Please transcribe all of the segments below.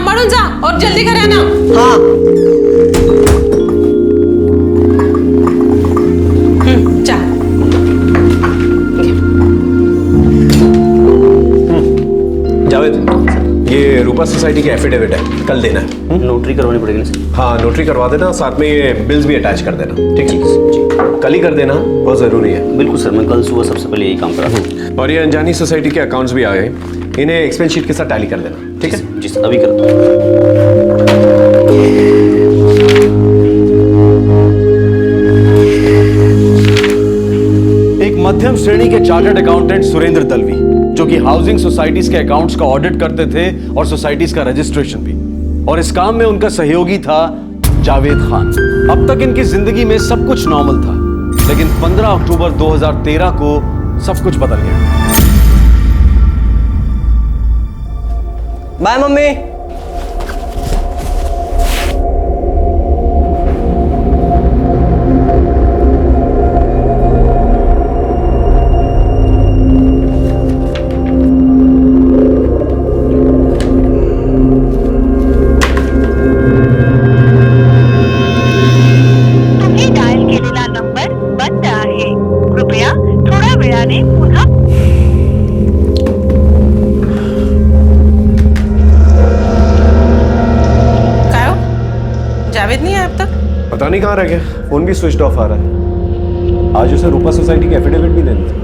सांभाळून जा और जल्दी करे आना। हाँ। जा। जावेद, ये रूपा सोसाइटी की एफिडेविट है, कल देना है। नोटरी करवानी पड़ेगी ना सर? हाँ, नोटरी करवा देना, साथ में ये बिल्स भी अटैच कर देना। ठीक है जी, कल ही कर देना, बहुत ज़रूरी है। बिल्कुल सर, मैं कल सुबह सबसे पहले यही काम करा। और ये अनजानी सोसाइटी के अकाउंट्स भी आ गए, इन्हें एक्सपेंस शीट के साथ टैली कर देना। ठीक है जी सर, अभी करता हूँ। एक मध्यम श्रेणी के चार्टर्ड अकाउंटेंट सुरेंद्र दलवी, जो कि हाउसिंग सोसाइटीज के अकाउंट्स का ऑडिट करते थे और सोसाइटीज का रजिस्ट्रेशन भी, और इस काम में उनका सहयोगी था जावेद खान। अब तक इनकी जिंदगी में सब कुछ नॉर्मल था, लेकिन 15 अक्टूबर 2013 को सब कुछ बदल गया। Bye mummy. तुम्ही डायल केलेला नंबर बंद आहे, कृपया थोड्या वेळाने पुन्हा। काय हो? जावेद नहीं है अब तक? पता नहीं कहाँ रह गया, फोन भी स्विच ऑफ आ रहा है। आज उसे रूपा सोसाइटी की एफिडेविट भी देनी थी,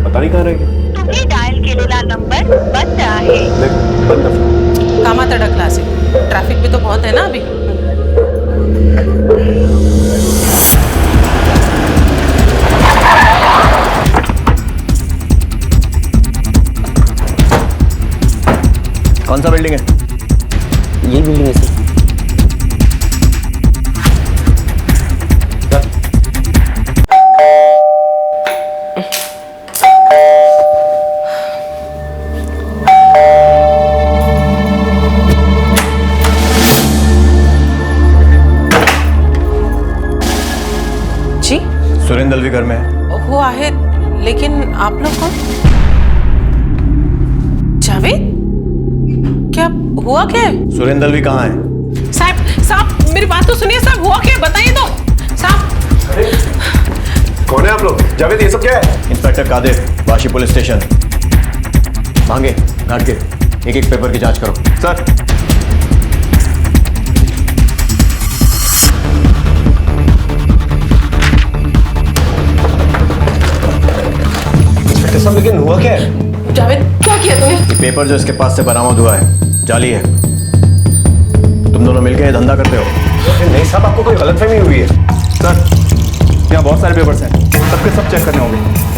पता नहीं कहाँ रह गया। तुम्ही डायल केलेला नंबर बंद आहे। देख, बंद है फोन। कामात अडकला असेल, ट्रॅफिक भी तो बहुत है ना अभी। कौन सा बिल्डिंग है? यही बिल्डिंग है सर। जी सुरेंद्र दलवी घर में है। वो आहे, लेकिन आप लोग कौन? जावेद, क्या हुआ क्या है? सुरेंद्र दलवी कहाँ है? साहब मेरी बात तो सुनिए साहब, हुआ क्या बताइए तो साहब। कौन है आप लोग? जावेद, ये सब क्या है? Inspector Kadir, Vashi police station. Mange Ghat के एक एक पेपर की जांच करो। सर, इंस्पेक्टर साहब, लेकिन हुआ क्या है? जावेद, क्या किया तूने? ये पेपर जो इसके पास से बरामद हुआ है जाली है। तुम दोनों मिलकर ये धंधा करते हो? नहीं साहब, आपको कोई गलतफहमी हुई है। सर, यहाँ बहुत सारे पेपर्स हैं, सबके सब चेक करने होंगे।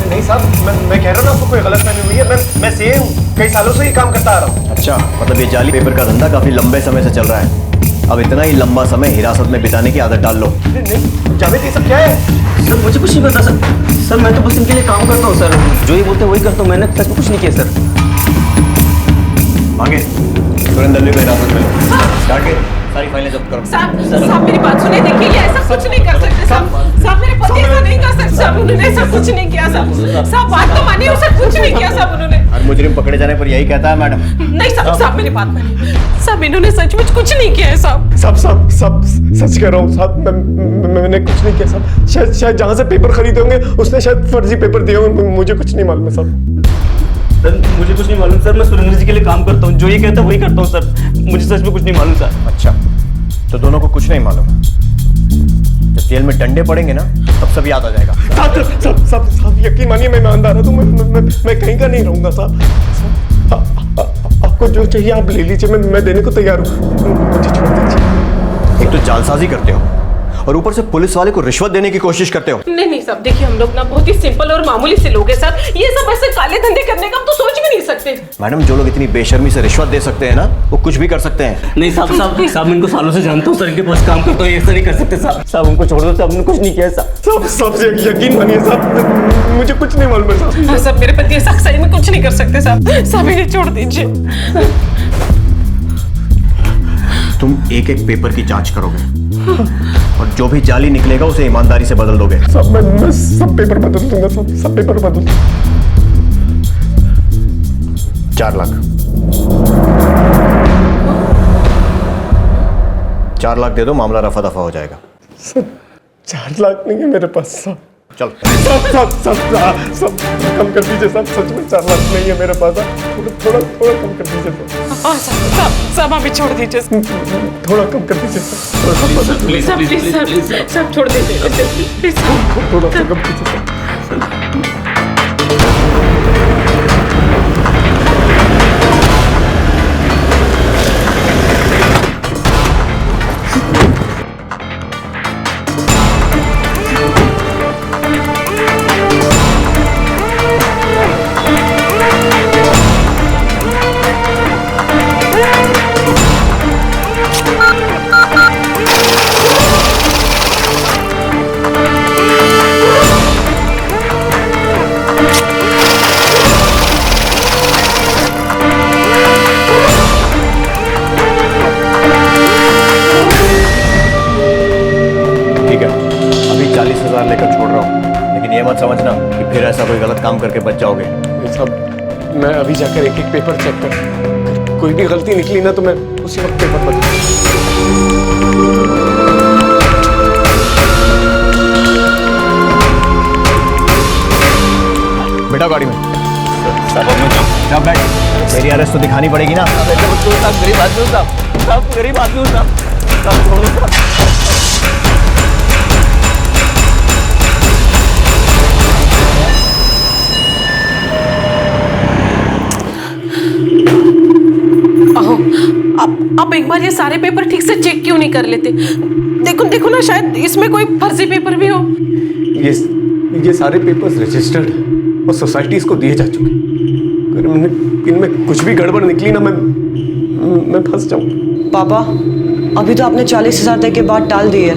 नहीं साहब, मैं कह रहा हूँ ना, आपको कोई गलतफहमी हुई है। मैं सेम कई सालों से ही काम करता आ रहा हूँ। अच्छा, मतलब ये जाली पेपर का धंधा काफी लंबे समय से चल रहा है। अब इतना ही लंबा समय हिरासत में बिताने की आदत डाल लो। नहीं जावेद, ये सब क्या है? सर मुझे कुछ नहीं पता सर, मैं तो बस इनके लिए काम करता हूँ सर, जो ये बोलते हैं वही करता हूँ, मैंने सच में कुछ नहीं किया सर। मांगे सुरेंद्र दलवी को हिरासत में लो। घाट के सारी फाइलें जब्त करो। साहब मेरी बात सुनिए, देखिए ये ऐसा कुछ नहीं कर सकते साहब मेरे पति ऐसा नहीं कर सकते साहब, उन्होंने ऐसा कुछ नहीं किया साहब बात तो मानिए, उसने कुछ नहीं किया साहब उन्होंने। हर मुजरिम पकड़े जाने पर यही कहता है मैडम। नहीं साहब मेरी बात मानिए साहब, इन्होंने सचमुच कुछ नहीं किया है साहब। साहब सच कह रहा हूँ साहब, मैंने कुछ नहीं किया साहब। शायद जहाँ से पेपर खरीदे होंगे उसने शायद फर्जी पेपर दिए होंगे, मुझे कुछ नहीं मालूम है साहब। सर मुझे कुछ नहीं मालूम सर, मैं सुरेंद्र जी के लिए काम करता हूँ, जो ये कहता है वही करता हूँ सर, मुझे सच में कुछ नहीं मालूम सर। अच्छा, तो दोनों को कुछ नहीं मालूम। जब जेल में डंडे पड़ेंगे ना, तब सब याद आ जाएगा। साहब यकीन मानिए, मैं ईमानदार हूँ, मैं कहीं का नहीं रहूंगा साहब। आपको जो चाहिए आप ले लीजिए, मैं देने को तैयार हूँ, मुझे छोड़ दीजिए। एक तो जालसाजी करते हो और ऊपर से पुलिस वाले को रिश्वत देने की कोशिश करते हो। नहीं साहब, देखिए हम लोग ना बहुत ही सिंपल और मामूली से लोग हैं साहब, ये सब ऐसे काले धंधे करने का हम तो सोच भी नहीं सकते। मैडम, जो लोग इतनी बेशर्मी से रिश्वत दे सकते हैं ना, वो कुछ भी कर सकते हैं। नहीं साहब मैं इनको सालों से जानता हूँ सर, इनके पास काम करता हूँ, ये ऐसा नहीं कर सकते साहब हमको छोड़ दो साहब, हमने कुछ नहीं किया साहब यकीन मानिए साहब, मुझे कुछ नहीं मालूम है साहब। साहब मेरे पति ऐसा सही में कुछ नहीं कर सकते साहब इन्हें छोड़ दीजिए। तुम एक एक पेपर की जांच करोगे और जो भी जाली निकलेगा उसे ईमानदारी से बदल दोगे। साहब मैं सब पेपर बदल दूंगा साहब, सब पेपर बदल। 4 लाख। 4 लाख दे दो, मामला रफा दफा हो जाएगा। सब 4 लाख नहीं है मेरे पास साहब। चल। सब कम कर दीजिए साहब, सच में 4 लाख नहीं है मेरे पास साहब। थोड़ा कम कर दीजिए साहब। हाँ सब अभी छोड़ दीजिए थोड़ा कम कर दीजिए साहब। प्लीज सब छोड़ दीजिए प्लीज। थोड़ा सा कम कीजिए साहब। ठीक है, अभी 40,000 लेकर छोड़ रहा हूँ, लेकिन ये मत समझना कि फिर ऐसा कोई गलत काम करके बच जाओगे। साहब मैं अभी जाकर एक पेपर चेक कर, कोई भी गलती निकली ना तो मैं उसी वक्त पेपर बदलूंगा। बेटा गाड़ी में जा बैठ। मेरी अरेस्ट तो दिखानी पड़ेगी ना। गरीब आदमी साहब, गरीब आदमी साहब। आप एक बार ये सारे पेपर ठीक से चेक क्यों नहीं कर लेते? देखो ना, शायद इसमें कोई फर्जी पेपर भी हो। ये सारे पेपर्स रजिस्टर्ड और सोसाइटीज को दिए जा चुके। अगर इनमें कुछ भी गड़बड़ निकली ना मैं फंस जाऊं। पापा, अभी तो आपने 40,000 तक के बाद टाल दी है,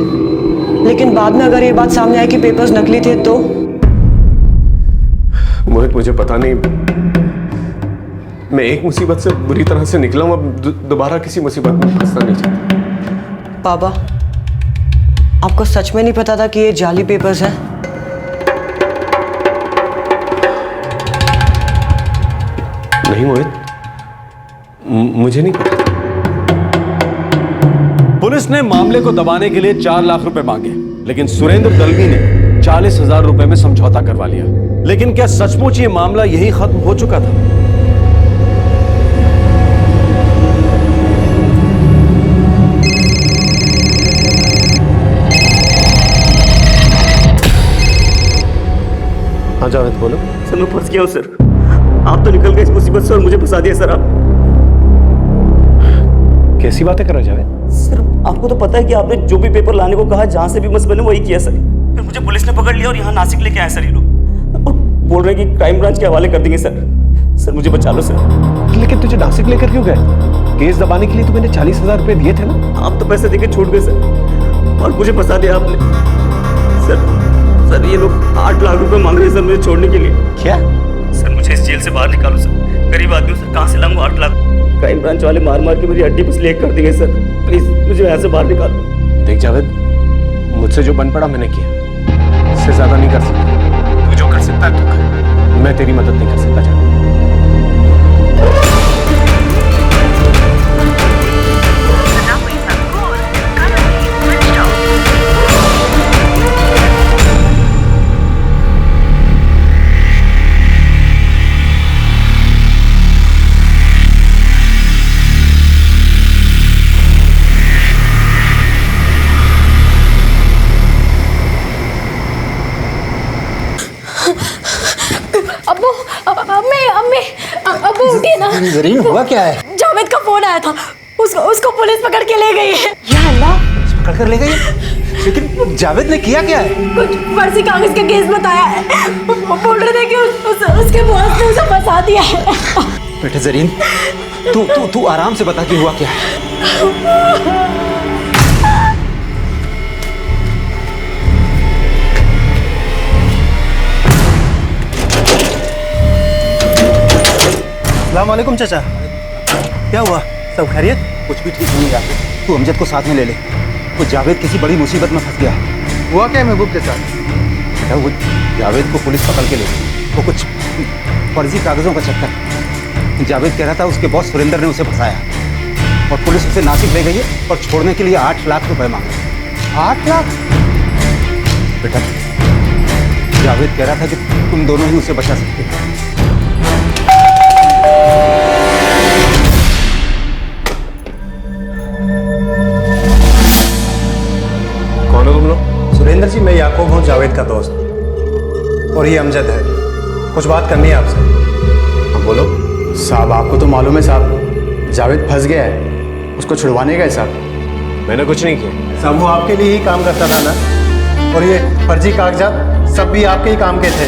लेकिन बाद में अगर ये बात सामने आई कि पेपर्स नकली थे तो? मोहित, मुझे पता नहीं, मैं एक मुसीबत से बुरी तरह से निकला हूं, अब दोबारा किसी मुसीबत में फंसना नहीं चाहता। पापा, आपको सच में नहीं पता था कि ये जाली पेपर्स हैं? नहीं मोहित, मुझे नहीं पता। पुलिस ने मामले को दबाने के लिए 4 लाख रुपए मांगे, लेकिन सुरेंद्र दलवी ने 40,000 रुपए में समझौता करवा लिया। लेकिन क्या सचमुच ये मामला यही खत्म हो चुका था? हाँ जावेद, बोलो। सर मैं फंस गया हूँ सर, आप तो निकल गए इस मुसीबत से और मुझे फंसा दिया सर आप। कैसी बातें कर रहे जावेद? सर आपको तो पता है कि आपने जो भी पेपर लाने को कहा, जहाँ से भी मस बने वही किया सर। फिर मुझे पुलिस ने पकड़ लिया और यहाँ नासिक लेके आए सर ये लोग, और बोल रहे हैं कि क्राइम ब्रांच के हवाले कर देंगे सर। सर मुझे बचा लो सर। लेकिन तुझे नासिक लेकर क्यों गए? केस दबाने के लिए तो मैंने 40,000 रुपए दिए थे ना। आप तो पैसे देके छूट गए सर और मुझे फंसा दिया आपने सर। ये लोग 8 लाख रुपए मांग रहे हैं सर मुझे छोड़ने के लिए। क्या? सर मुझे इस जेल से बाहर निकालो सर, गरीब आदमी सर, कहाँ से लाऊंगा 8 लाख? क्राइम ब्रांच वाले मार मार के मेरी हड्डी पसली एक कर देंगे सर, प्लीज मुझे यहाँ से बाहर निकालो। देख जावेद, मुझसे जो बन पड़ा मैंने किया, इससे ज्यादा नहीं कर सकता। तू जो कर सकता है तू कर, मैं तेरी मदद नहीं कर सकता। जा। अब्बू उठिए ना। जरीन, हुआ क्या है? जावेद का फोन आया था, उसको पुलिस पकड़ के ले गई है। या अल्लाह, पकड़ कर ले गई है? लेकिन जावेद ने किया क्या है? कुछ फर्जी कागज का केस बताया है। वो बोल रहे थे कि उसके बॉस ने उसे फंसा दिया है। बेटे जरीन, तू आराम से बता कि हुआ क्या है। अस्सलाम वालेकुम चाचा, क्या हुआ? सब खैरियत? कुछ भी ठीक नहीं जाते, तू अमजद को साथ में ले ले। वो जावेद किसी बड़ी मुसीबत में फंस गया है। हुआ क्या है महबूब के साथ? बेटा वो जावेद को पुलिस पकड़ के ले गई। वो कुछ फर्जी कागजों का चक्कर। जावेद कह रहा था उसके बॉस सुरेंद्र ने उसे फंसाया। और पुलिस उसे नासिक ले गई है और छोड़ने के लिए 8 लाख रुपए मांगे। 8 लाख? बेटा, जावेद कह रहा था कि तुम दोनों ही उसे बचा सकते हो। कौन हो तुम लोग? सुरेंद्र जी, मैं याकूब हूँ, जावेद का दोस्त, और ये अमजद है। कुछ बात करनी है आपसे। हाँ बोलो। साहब, आपको तो मालूम है साहब, जावेद फंस गया है, उसको छुड़वाने गए साहब। मैंने कुछ नहीं किया सब वो आपके लिए ही काम करता था ना, और ये फर्जी कागजात सब भी आपके ही काम के थे।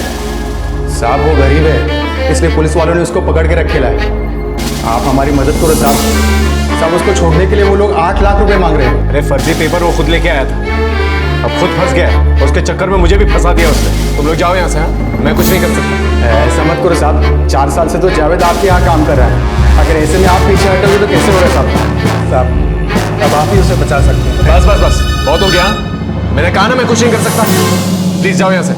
साहब, वो गरीब है, इसलिए पुलिस वालों ने उसको पकड़ के रखे लाए। आप हमारी मदद करो साहब। साहब, उसको छोड़ने के लिए वो लोग 8 लाख रुपए मांग रहे हैं। अरे फर्जी पेपर वो खुद लेके आया था, अब खुद फंस गया है और उसके चक्कर में मुझे भी फंसा दिया उसने। तुम लोग जाओ यहाँ से। हाँ, मैं कुछ नहीं कर सकता। ऐसा मत करो साहब, 4 साल से तो जावेद आपके यहाँ काम कर रहा है। अगर ऐसे में आप पीछे हटोगे तो कैसे होगा साहब? साहब, अब आप ही उसे बचा सकते हैं। बस बस बस, बहुत हो गया। मैंने कहा ना मैं कुछ नहीं कर सकता। प्लीज जाओ यहाँ से।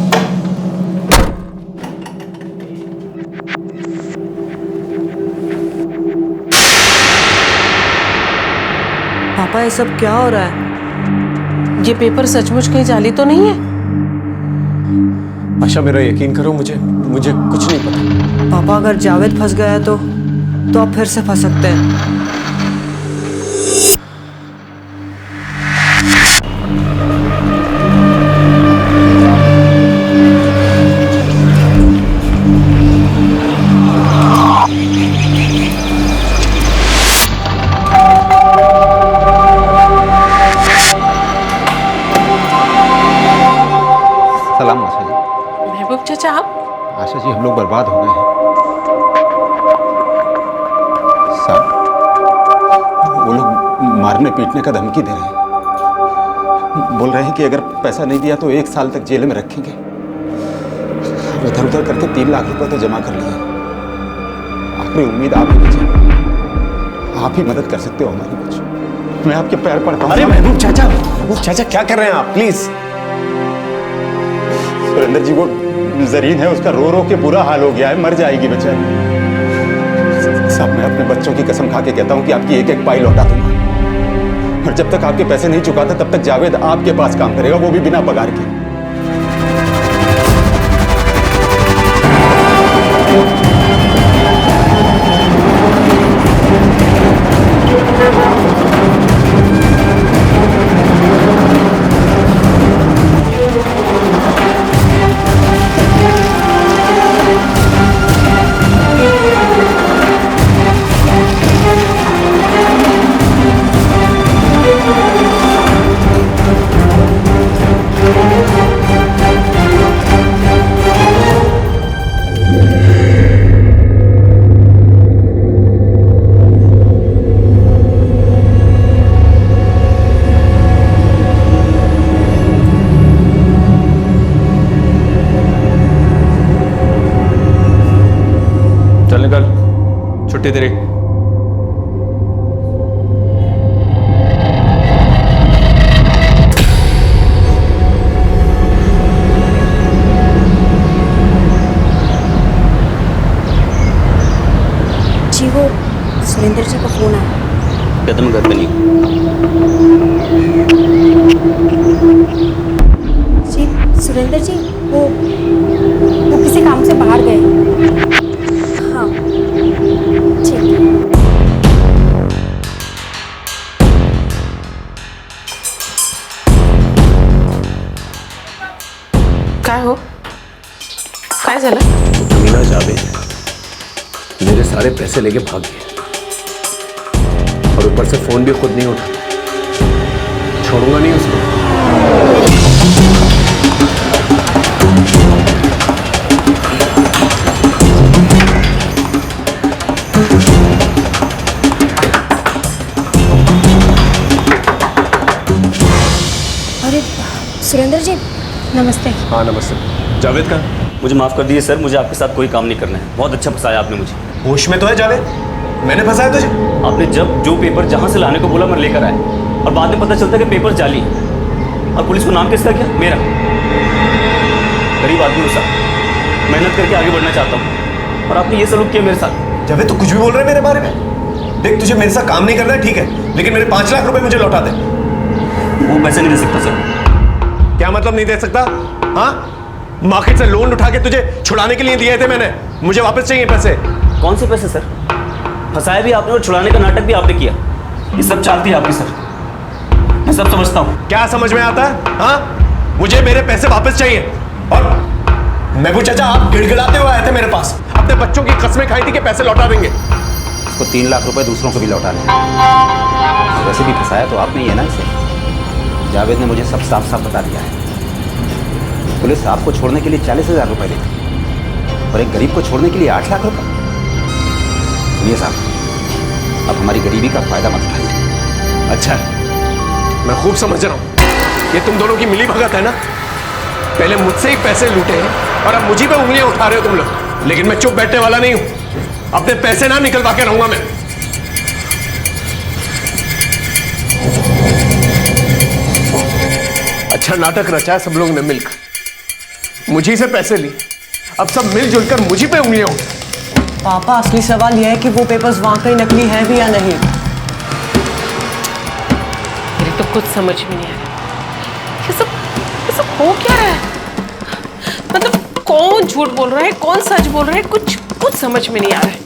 पापा, ये सब क्या हो रहा है? ये पेपर सचमुच कहीं जाली तो नहीं है? आशा, मेरा यकीन करो, मुझे कुछ नहीं पता। पापा, अगर जावेद फंस गया है तो आप फिर से फंस सकते हैं। सलाम आशा जी। महबूब चाचा, आप? आशा जी, हम लोग बर्बाद हो गए हैं साहब। वो लोग मारने पीटने का धमकी दे रहे हैं। बोल रहे हैं कि अगर पैसा नहीं दिया तो 1 साल तक जेल में रखेंगे। इधर उधर करके 3 लाख रुपए तो जमा कर लिए। आखिरी उम्मीद आप ही बचे, आप ही मदद कर सकते हो हमारी। कुछ मैं आपके पैर पड़ता हूँ। अरे महबूब चाचा क्या कर रहे हैं आप? प्लीज। सुरेंद्र जी, वो जरीन है, उसका रो रो के बुरा हाल हो गया है, मर जाएगी बेचारी। साहब, मैं अपने बच्चों की कसम खा के कहता हूँ कि आपकी एक एक पाई लौटा दूंगा, और जब तक आपके पैसे नहीं चुकाता तब तक जावेद आपके पास काम करेगा, वो भी बिना पगार के। चल निकल, छुट्टी तेरी। जी, वो सुरेंद्र जी का फोन आया। कदम घर पे नहीं। जी सुरेंद्र जी, वो किसी काम से बाहर गए। हाँ, ठीक। काय हो? काय झालं? कमीना जावेद मेरे सारे पैसे लेके भाग गया, और ऊपर से फोन भी खुद नहीं उठा। छोड़ूंगा नहीं उसको। अरे सुरेंद्र जी, नमस्ते। हाँ नमस्ते। जावेद का? मुझे माफ कर दीजिए सर, मुझे आपके साथ कोई काम नहीं करना है। बहुत अच्छा फंसाया आपने मुझे। होश में तो है जावेद? मैंने फंसाया तुझे? आपने जब जो पेपर जहाँ से लाने को बोला मैं लेकर आया, और बाद में पता चलता कि पेपर जाली है। और पुलिस को नाम किसका किया? मेरा। गरीब आदमी हूँ सर, मेहनत करके आगे बढ़ना चाहता हूँ, और आपने ये सलूक किया मेरे साथ। जावेद, तू कुछ भी बोल रहा है मेरे बारे में? देख तुझे मेरे साथ काम नहीं करना है ठीक है, लेकिन मेरे 5 लाख रुपए मुझे लौटा दे। वो पैसे नहीं दे सकता सर। क्या मतलब नहीं दे सकता? हाँ, मार्केट से लोन उठा के तुझे छुड़ाने के लिए दिए थे मैंने, मुझे वापस चाहिए पैसे। कौन से पैसे सर? फंसाया भी आपने और छुड़ाने का नाटक भी आपने किया। ये सब चालती है आपकी सर, मैं सब समझता हूँ। क्या समझ में आता है? हाँ, मुझे मेरे पैसे वापस चाहिए। और महबूब चाचा आप गिड़गिड़ाते हुए आए थे मेरे पास, अपने बच्चों की कसमें खाई थी कि पैसे लौटा देंगे। उसको 3 लाख रुपए दूसरों को भी लौटाने, वैसे भी फंसाया तो आपने ही है ना इसे। जावेद ने मुझे सब साफ साफ बता दिया है। पुलिस आपको छोड़ने के लिए 40,000 रुपए देती और एक गरीब को छोड़ने के लिए 8 लाख रुपए। सुनिए साहब, अब हमारी गरीबी का फायदा मत उठाइए। अच्छा, मैं खूब समझ रहा हूं, ये तुम दोनों की मिली भगत है ना। पहले मुझसे ही पैसे लूटे हैं और अब मुझे पे उंगलियां उठा रहे हो तुम लोग। लेकिन मैं चुप बैठने वाला नहीं हूं, अपने पैसे ना निकलवा के रहूंगा मैं। अच्छा नाटक रचा है सब लोग ने मिलकर, मुझी से पैसे लिए, अब सब मिलजुल कर मुझी पे उंगलियां उठा। पापा, असली सवाल यह है कि वो पेपर्स वाकई नकली हैं भी या नहीं। मेरी तो कुछ समझ में नहीं आ रहा, ये सब हो क्या रहा है? मतलब कौन झूठ बोल रहा है, कौन सच बोल रहा है, कुछ समझ में नहीं आ रहा है।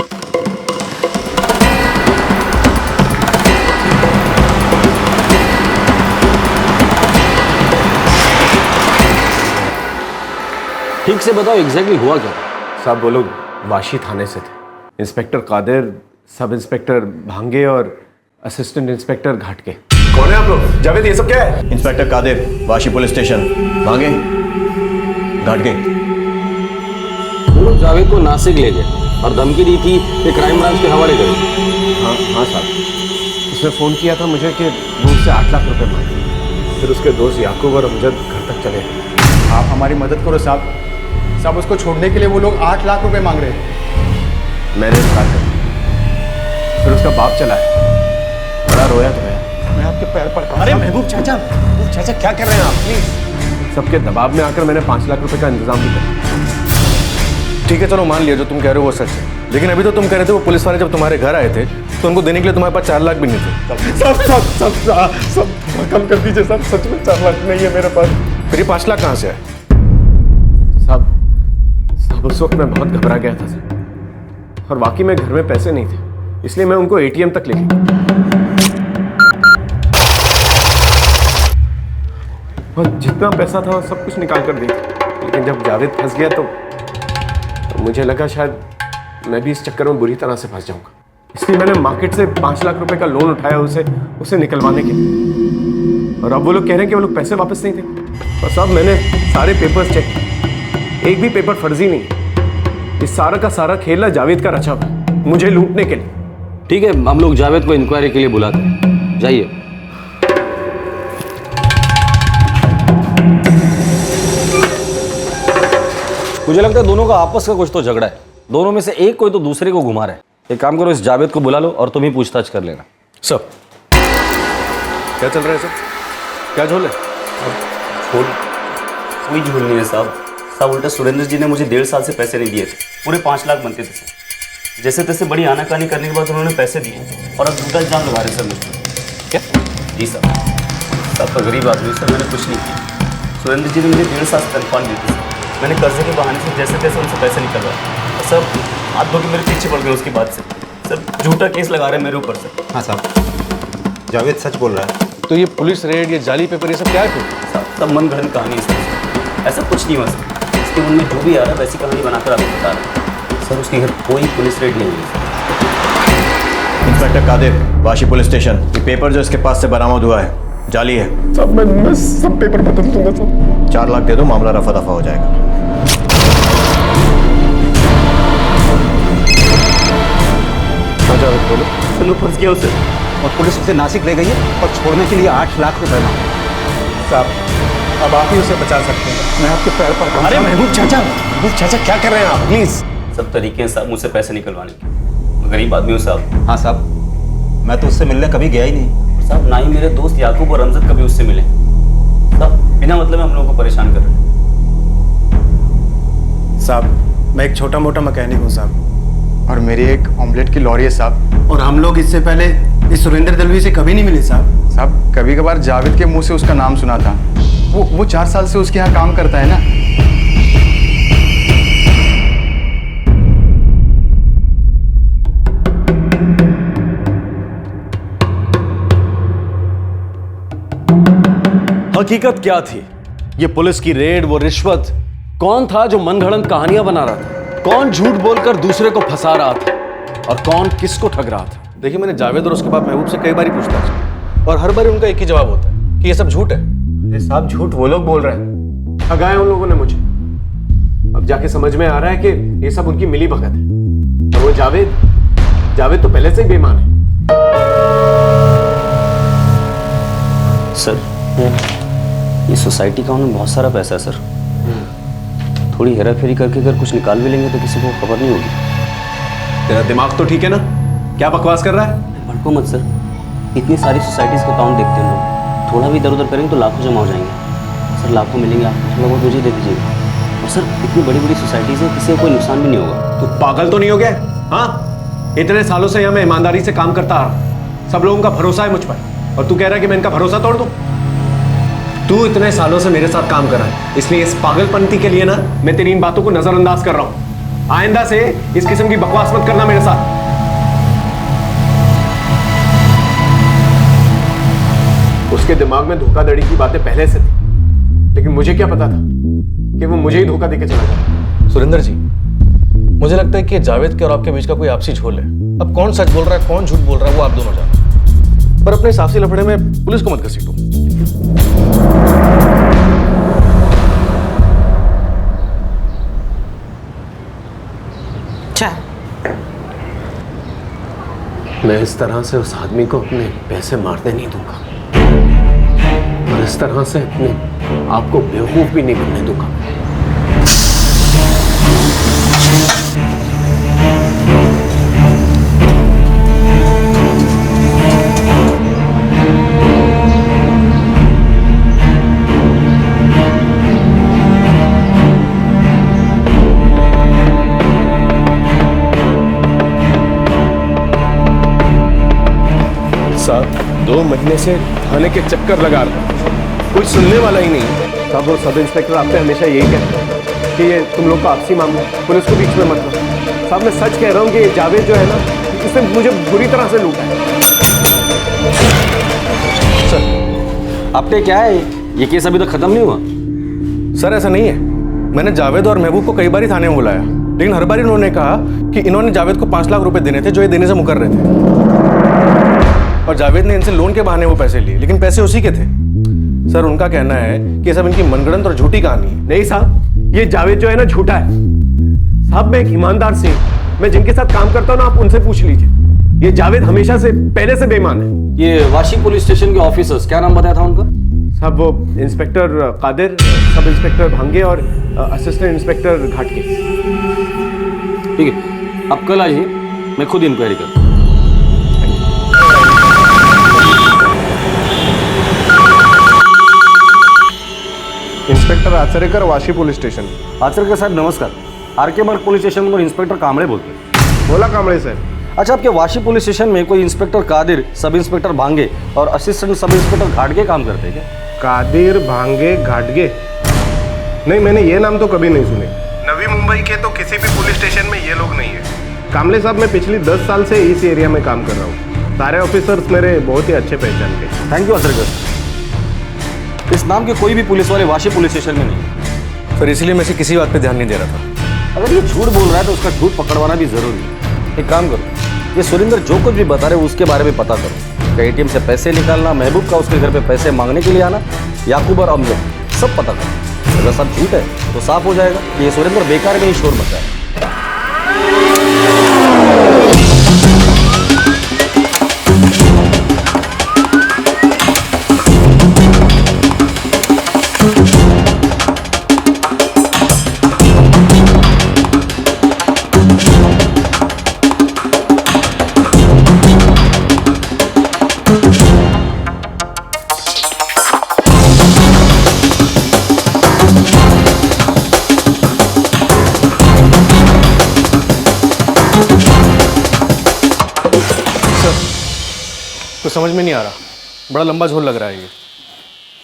ठीक से बताओ एग्जैक्टली हुआ क्या? साहब वो लोग वाशी थाने से थे। इंस्पेक्टर कादिर, सब इंस्पेक्टर भांगे और असिस्टेंट इंस्पेक्टर घाटके। कौन है आप लोग? जावेद, ये सब क्या है? Inspector Kadir, Vashi police station, Mange Ghatke. वो लोग जावेद को नासिक ले गए और धमकी दी थी कि क्राइम ब्रांच के हवाले करेंगे। हाँ साहब, उसने फोन किया था मुझे कि वो उससे 8 लाख रुपए मांगे। फिर उसके दोस्त याकूब और अमजद घर तक चले। आप हमारी मदद करो साहब। साहब, उसको छोड़ने के लिए वो लोग 8 लाख रुपए मांग रहे हैं। मैंने इनकार कर दिया। फिर उसका बाप चला है, बड़ा रोया तो है। मैं आपके पैर पड़ता हूं। अरे महबूब चाचा क्या कर रहे हैं आप? प्लीज। सबके दबाव में आकर मैंने 5 लाख रुपए का इंतजाम भी कर दिया। ठीक है चलो मान लिया जो तुम कह रहे हो वो सच है, लेकिन अभी तो तुम कह रहे थे वो पुलिस वाले जब तुम्हारे घर आए थे तो उनको देने के लिए तुम्हारे पास 4 लाख भी नहीं थे। सब कम कर दीजिए साहब, सच में 4 लाख नहीं है मेरे पास। फिर ये 5 लाख कहाँ से आए? साहब उस वक्त मैं बहुत घबरा गया था सर, और वाकई में घर में पैसे नहीं थे, इसलिए मैं उनको एटीएम तक लेके गया और जितना पैसा था सब कुछ निकाल कर दिया। लेकिन जब जावेद फंस गया तो मुझे लगा शायद मैं भी इस चक्कर में बुरी तरह से फंस जाऊंगा, इसलिए मैंने मार्केट से 5 लाख रुपए का लोन उठाया उसे निकलवाने के लिए। और अब वो लोग कह रहे हैं कि वो लोग पैसे वापस नहीं थे। और साहब मैंने सारे पेपर्स चेक किए, एक भी पेपर फर्जी नहीं। इस सारा का सारा खेल ना जावेद का रचा हुआ है, मुझे लूटने के लिए। ठीक है, हम लोग जावेद को इंक्वायरी के लिए बुलाते हैं, जाइए। मुझे लगता है दोनों का आपस का कुछ तो झगड़ा है, दोनों में से एक कोई तो दूसरे को घुमा रहा है। एक काम करो, इस जावेद को बुला लो और तुम ही पूछताछ कर लेना। सब क्या चल रहा है? सब क्या झोल है? कोई झूठ नहीं है साहब। उल्टा सुरेंद्र जी ने मुझे 1.5 साल से पैसे नहीं दिए थे, पूरे 5 लाख बनते थे सर। जैसे तैसे बड़ी आनाकानी करने के बाद उन्होंने पैसे दिए और अब झूठा इल्जाम लगा रहे सर मुझे। क्या? जी सर, सब तो गरीब आदमी सर, मैंने कुछ नहीं किया। सुरेंद्र जी ने मुझे 1.5 साल से तनख्वाह दी थी सर, मैंने कर्जे के बहाने से जैसे तैसे उनसे पैसे निकलवाए। सर हाथ धो के मेरे पीछे पड़ गए उसके बाद से। सर झूठा केस लगा रहे हैं मेरे ऊपर सर। हाँ साहब, जावेद सच बोल रहा है। तो ये पुलिस रेड, ये जाली पेपर, ये सब क्या है? सब मन गढ़ंत कहानी है सर, ऐसा कुछ नहीं हुआ सर। इसके मन में जो भी आ रहा है वैसी कहानी बनाकर आपको बता रहा है सर। उसके घर कोई पुलिस रेड नहीं हुई sir. Inspector Kadir, Vashi police station, ये पेपर जो इसके पास से बरामद हुआ है जाली है। सब मैं सब पेपर बदल दूंगा सब। 4 लाख दे दो, मामला रफा दफा हो जाएगा। बोलो। मैं फंस गया उसे और पुलिस उसे नासिक ले गई है और छोड़ने के लिए 8 लाख रुपए मांगे। साहब अब आप ही उसे बचा सकते हैं, मैं आपके पैर पड़ता हूं। अरे महबूब चाचा क्या कर रहे हैं आप? प्लीज। सब तरीके हैं साहब मुझसे पैसे निकलवाने के, गरीब आदमी हूँ साहब। हाँ साहब, मैं तो उससे मिलने कभी गया ही नहीं। साहब ना ही मेरे दोस्त याकूब और अमजद कभी उससे मिले साहब, बिना मतलब में हम लोगों को परेशान कर रहे हैं। साहब मैं एक छोटा मोटा मैकेनिक हूँ साहब, और मेरी एक ऑमलेट की लॉरी है साहब। और हम लोग इससे पहले इस सुरेंद्र दलवी से कभी नहीं मिले साहब। साहब कभी कभार जावेद के मुंह से उसका नाम सुना था। वो 4 साल से उसके यहाँ काम करता है ना। हकीकत क्या थी? ये पुलिस की रेड, वो रिश्वत, कौन था जो मनगढ़ंत कहानियां बना रहा था? कौन झूठ बोलकर दूसरे को फंसा रहा था और कौन किसको ठग रहा था? देखिए, मैंने जावेद और उसके बाप महबूब से कई बार पूछताछ और हर बार उनका एक ही जवाब होता है कि ये सब झूठ है। ये सब झूठ वो लोग बोल रहे हैं, ठगाया उन लोगों ने मुझे। अब जाके समझ में आ रहा है कि ये सब उनकी मिली भगत है। और वो जावेद तो पहले से ही बेईमान है। सर, ये सोसाइटी का उन्हें बहुत सारा पैसा है सर। थोड़ी हेरा फेरी करके अगर कुछ निकाल भी लेंगे तो किसी को खबर नहीं होगी। तेरा दिमाग तो ठीक है ना? क्या बकवास कर रहा है? भड़को मत सर, इतनी सारी सोसाइटीज के अकाउंट देखते हैं लोग, थोड़ा भी इधर उधर करेंगे तो लाखों जमा हो जाएंगे। सर लाखों मिलेंगे, आप थोड़ा बहुत मुझे दे दीजिएगा। और सर इतनी बड़ी बड़ी सोसाइटीज है, किसी को कोई नुकसान भी नहीं होगा। तू पागल तो नहीं हो गया? हाँ, इतने सालों से यहाँ मैं ईमानदारी से काम करता आ रहा, सब लोगों का भरोसा है मुझ पर, और तू कह रहा है कि मैं इनका भरोसा तोड़ दूं? तू इतने सालों से मेरे साथ काम कर रहा है, इसलिए इस पागलपंती के लिए ना मैं तेरी इन बातों को नजरअंदाज कर रहा हूं। आइंदा से इस किस्म की बकवास मत करना मेरे साथ। उसके दिमाग में धोखाधड़ी की बातें पहले से थी, लेकिन मुझे क्या पता था कि वो मुझे ही धोखा देके चला जाए। सुरेंद्र जी, मुझे लगता है कि जावेद के और आपके बीच का कोई आपसी झोल है। अब कौन सच बोल रहा है, कौन झूठ बोल रहा है, वो आप दोनों जानो। पर अपने आपसी लफड़े में पुलिस को मत घसीटो। मैं इस तरह से उस आदमी को अपने पैसे मारने नहीं दूंगा, और इस तरह से अपने आप को बेवकूफ भी नहीं बनने दूंगा। साहब 2 महीने से थाने के चक्कर लगा रहा हूं, कोई सुनने वाला ही नहीं। साहब वो सब इंस्पेक्टर आपसे हमेशा यही कहते हैं कि ये तुम लोग का आपसी मामला है, पुलिस को बीच में मत लो। साहब मैं सच कह रहा हूँ कि ये जावेद जो है ना, इसने मुझे बुरी तरह से लूटा है। सर आपने क्या है, ये केस अभी तक खत्म नहीं हुआ? सर ऐसा नहीं है, मैंने जावेद और महबूब को कई बार थाने में बुलाया, लेकिन हर बार इन्होंने कहा कि इन्होंने जावेद को 5 लाख रुपए देने थे जो ये देने से मुकर रहे थे, और जावेद ने इनसे लोन के बहाने वो पैसे लिए, लेकिन पैसे उसी के थे। सर उनका कहना है कि सब इनकी मनगढ़ंत और झूठी कहानी है। नहीं साहब, ये जावेद जो है ना झूठा है। साहब मैं एक ईमानदार सिंह, मैं जिनके साथ काम करता हूँ ना, आप उनसे पूछ लीजिए। ये जावेद हमेशा से पहले से बेईमान है। ये वाशी पुलिस स्टेशन के ऑफिसर्स, क्या नाम बताया था उनका? साहब वो इंस्पेक्टर कादिर, सब इंस्पेक्टर भांगे और असिस्टेंट इंस्पेक्टर घाटके। ठीक है, आप कल आइए, मैं खुद इंक्वायरी करता हूँ। Inspector Achrekar, Vashi police station. Achrekar साहब नमस्कार। आरके मार्ग पुलिस स्टेशन में इंस्पेक्टर कामड़े बोलते हैं। बोला कामड़े साहब। अच्छा, आपके वाशी पुलिस स्टेशन में कोई इंस्पेक्टर कादिर, सब इंस्पेक्टर भांगे और असिस्टेंट सब इंस्पेक्टर घाटगे काम करते हैं क्या? कादिर, भांगे, घाटगे? नहीं, मैंने ये नाम तो कभी नहीं सुने। नवी मुंबई के तो किसी भी पुलिस स्टेशन में ये लोग नहीं है। कामले साहब मैं पिछली 10 साल से इस एरिया में काम कर रहा हूँ, सारे ऑफिसर्स मेरे बहुत ही अच्छे पहचान के। Thank you Achrekar. इस नाम के कोई भी पुलिस वाले वाशी पुलिस स्टेशन में नहीं है। सर इसलिए मैं इसे किसी बात पे ध्यान नहीं दे रहा था। अगर ये झूठ बोल रहा है तो उसका झूठ पकड़वाना भी जरूरी है। एक काम करो, ये सुरेंद्र जो कुछ भी बता रहे हो उसके बारे में पता करो। एटीएम से पैसे निकालना, महबूब का उसके घर पे पैसे मांगने के लिए आना, याकूब और अमजद, सब पता करो। अगर सब झूठ है तो साफ हो जाएगा कि ये सुरेंद्र बेकार में ही शोर मचा है। समझ में नहीं आ रहा, बड़ा लंबा झोल लग रहा है ये।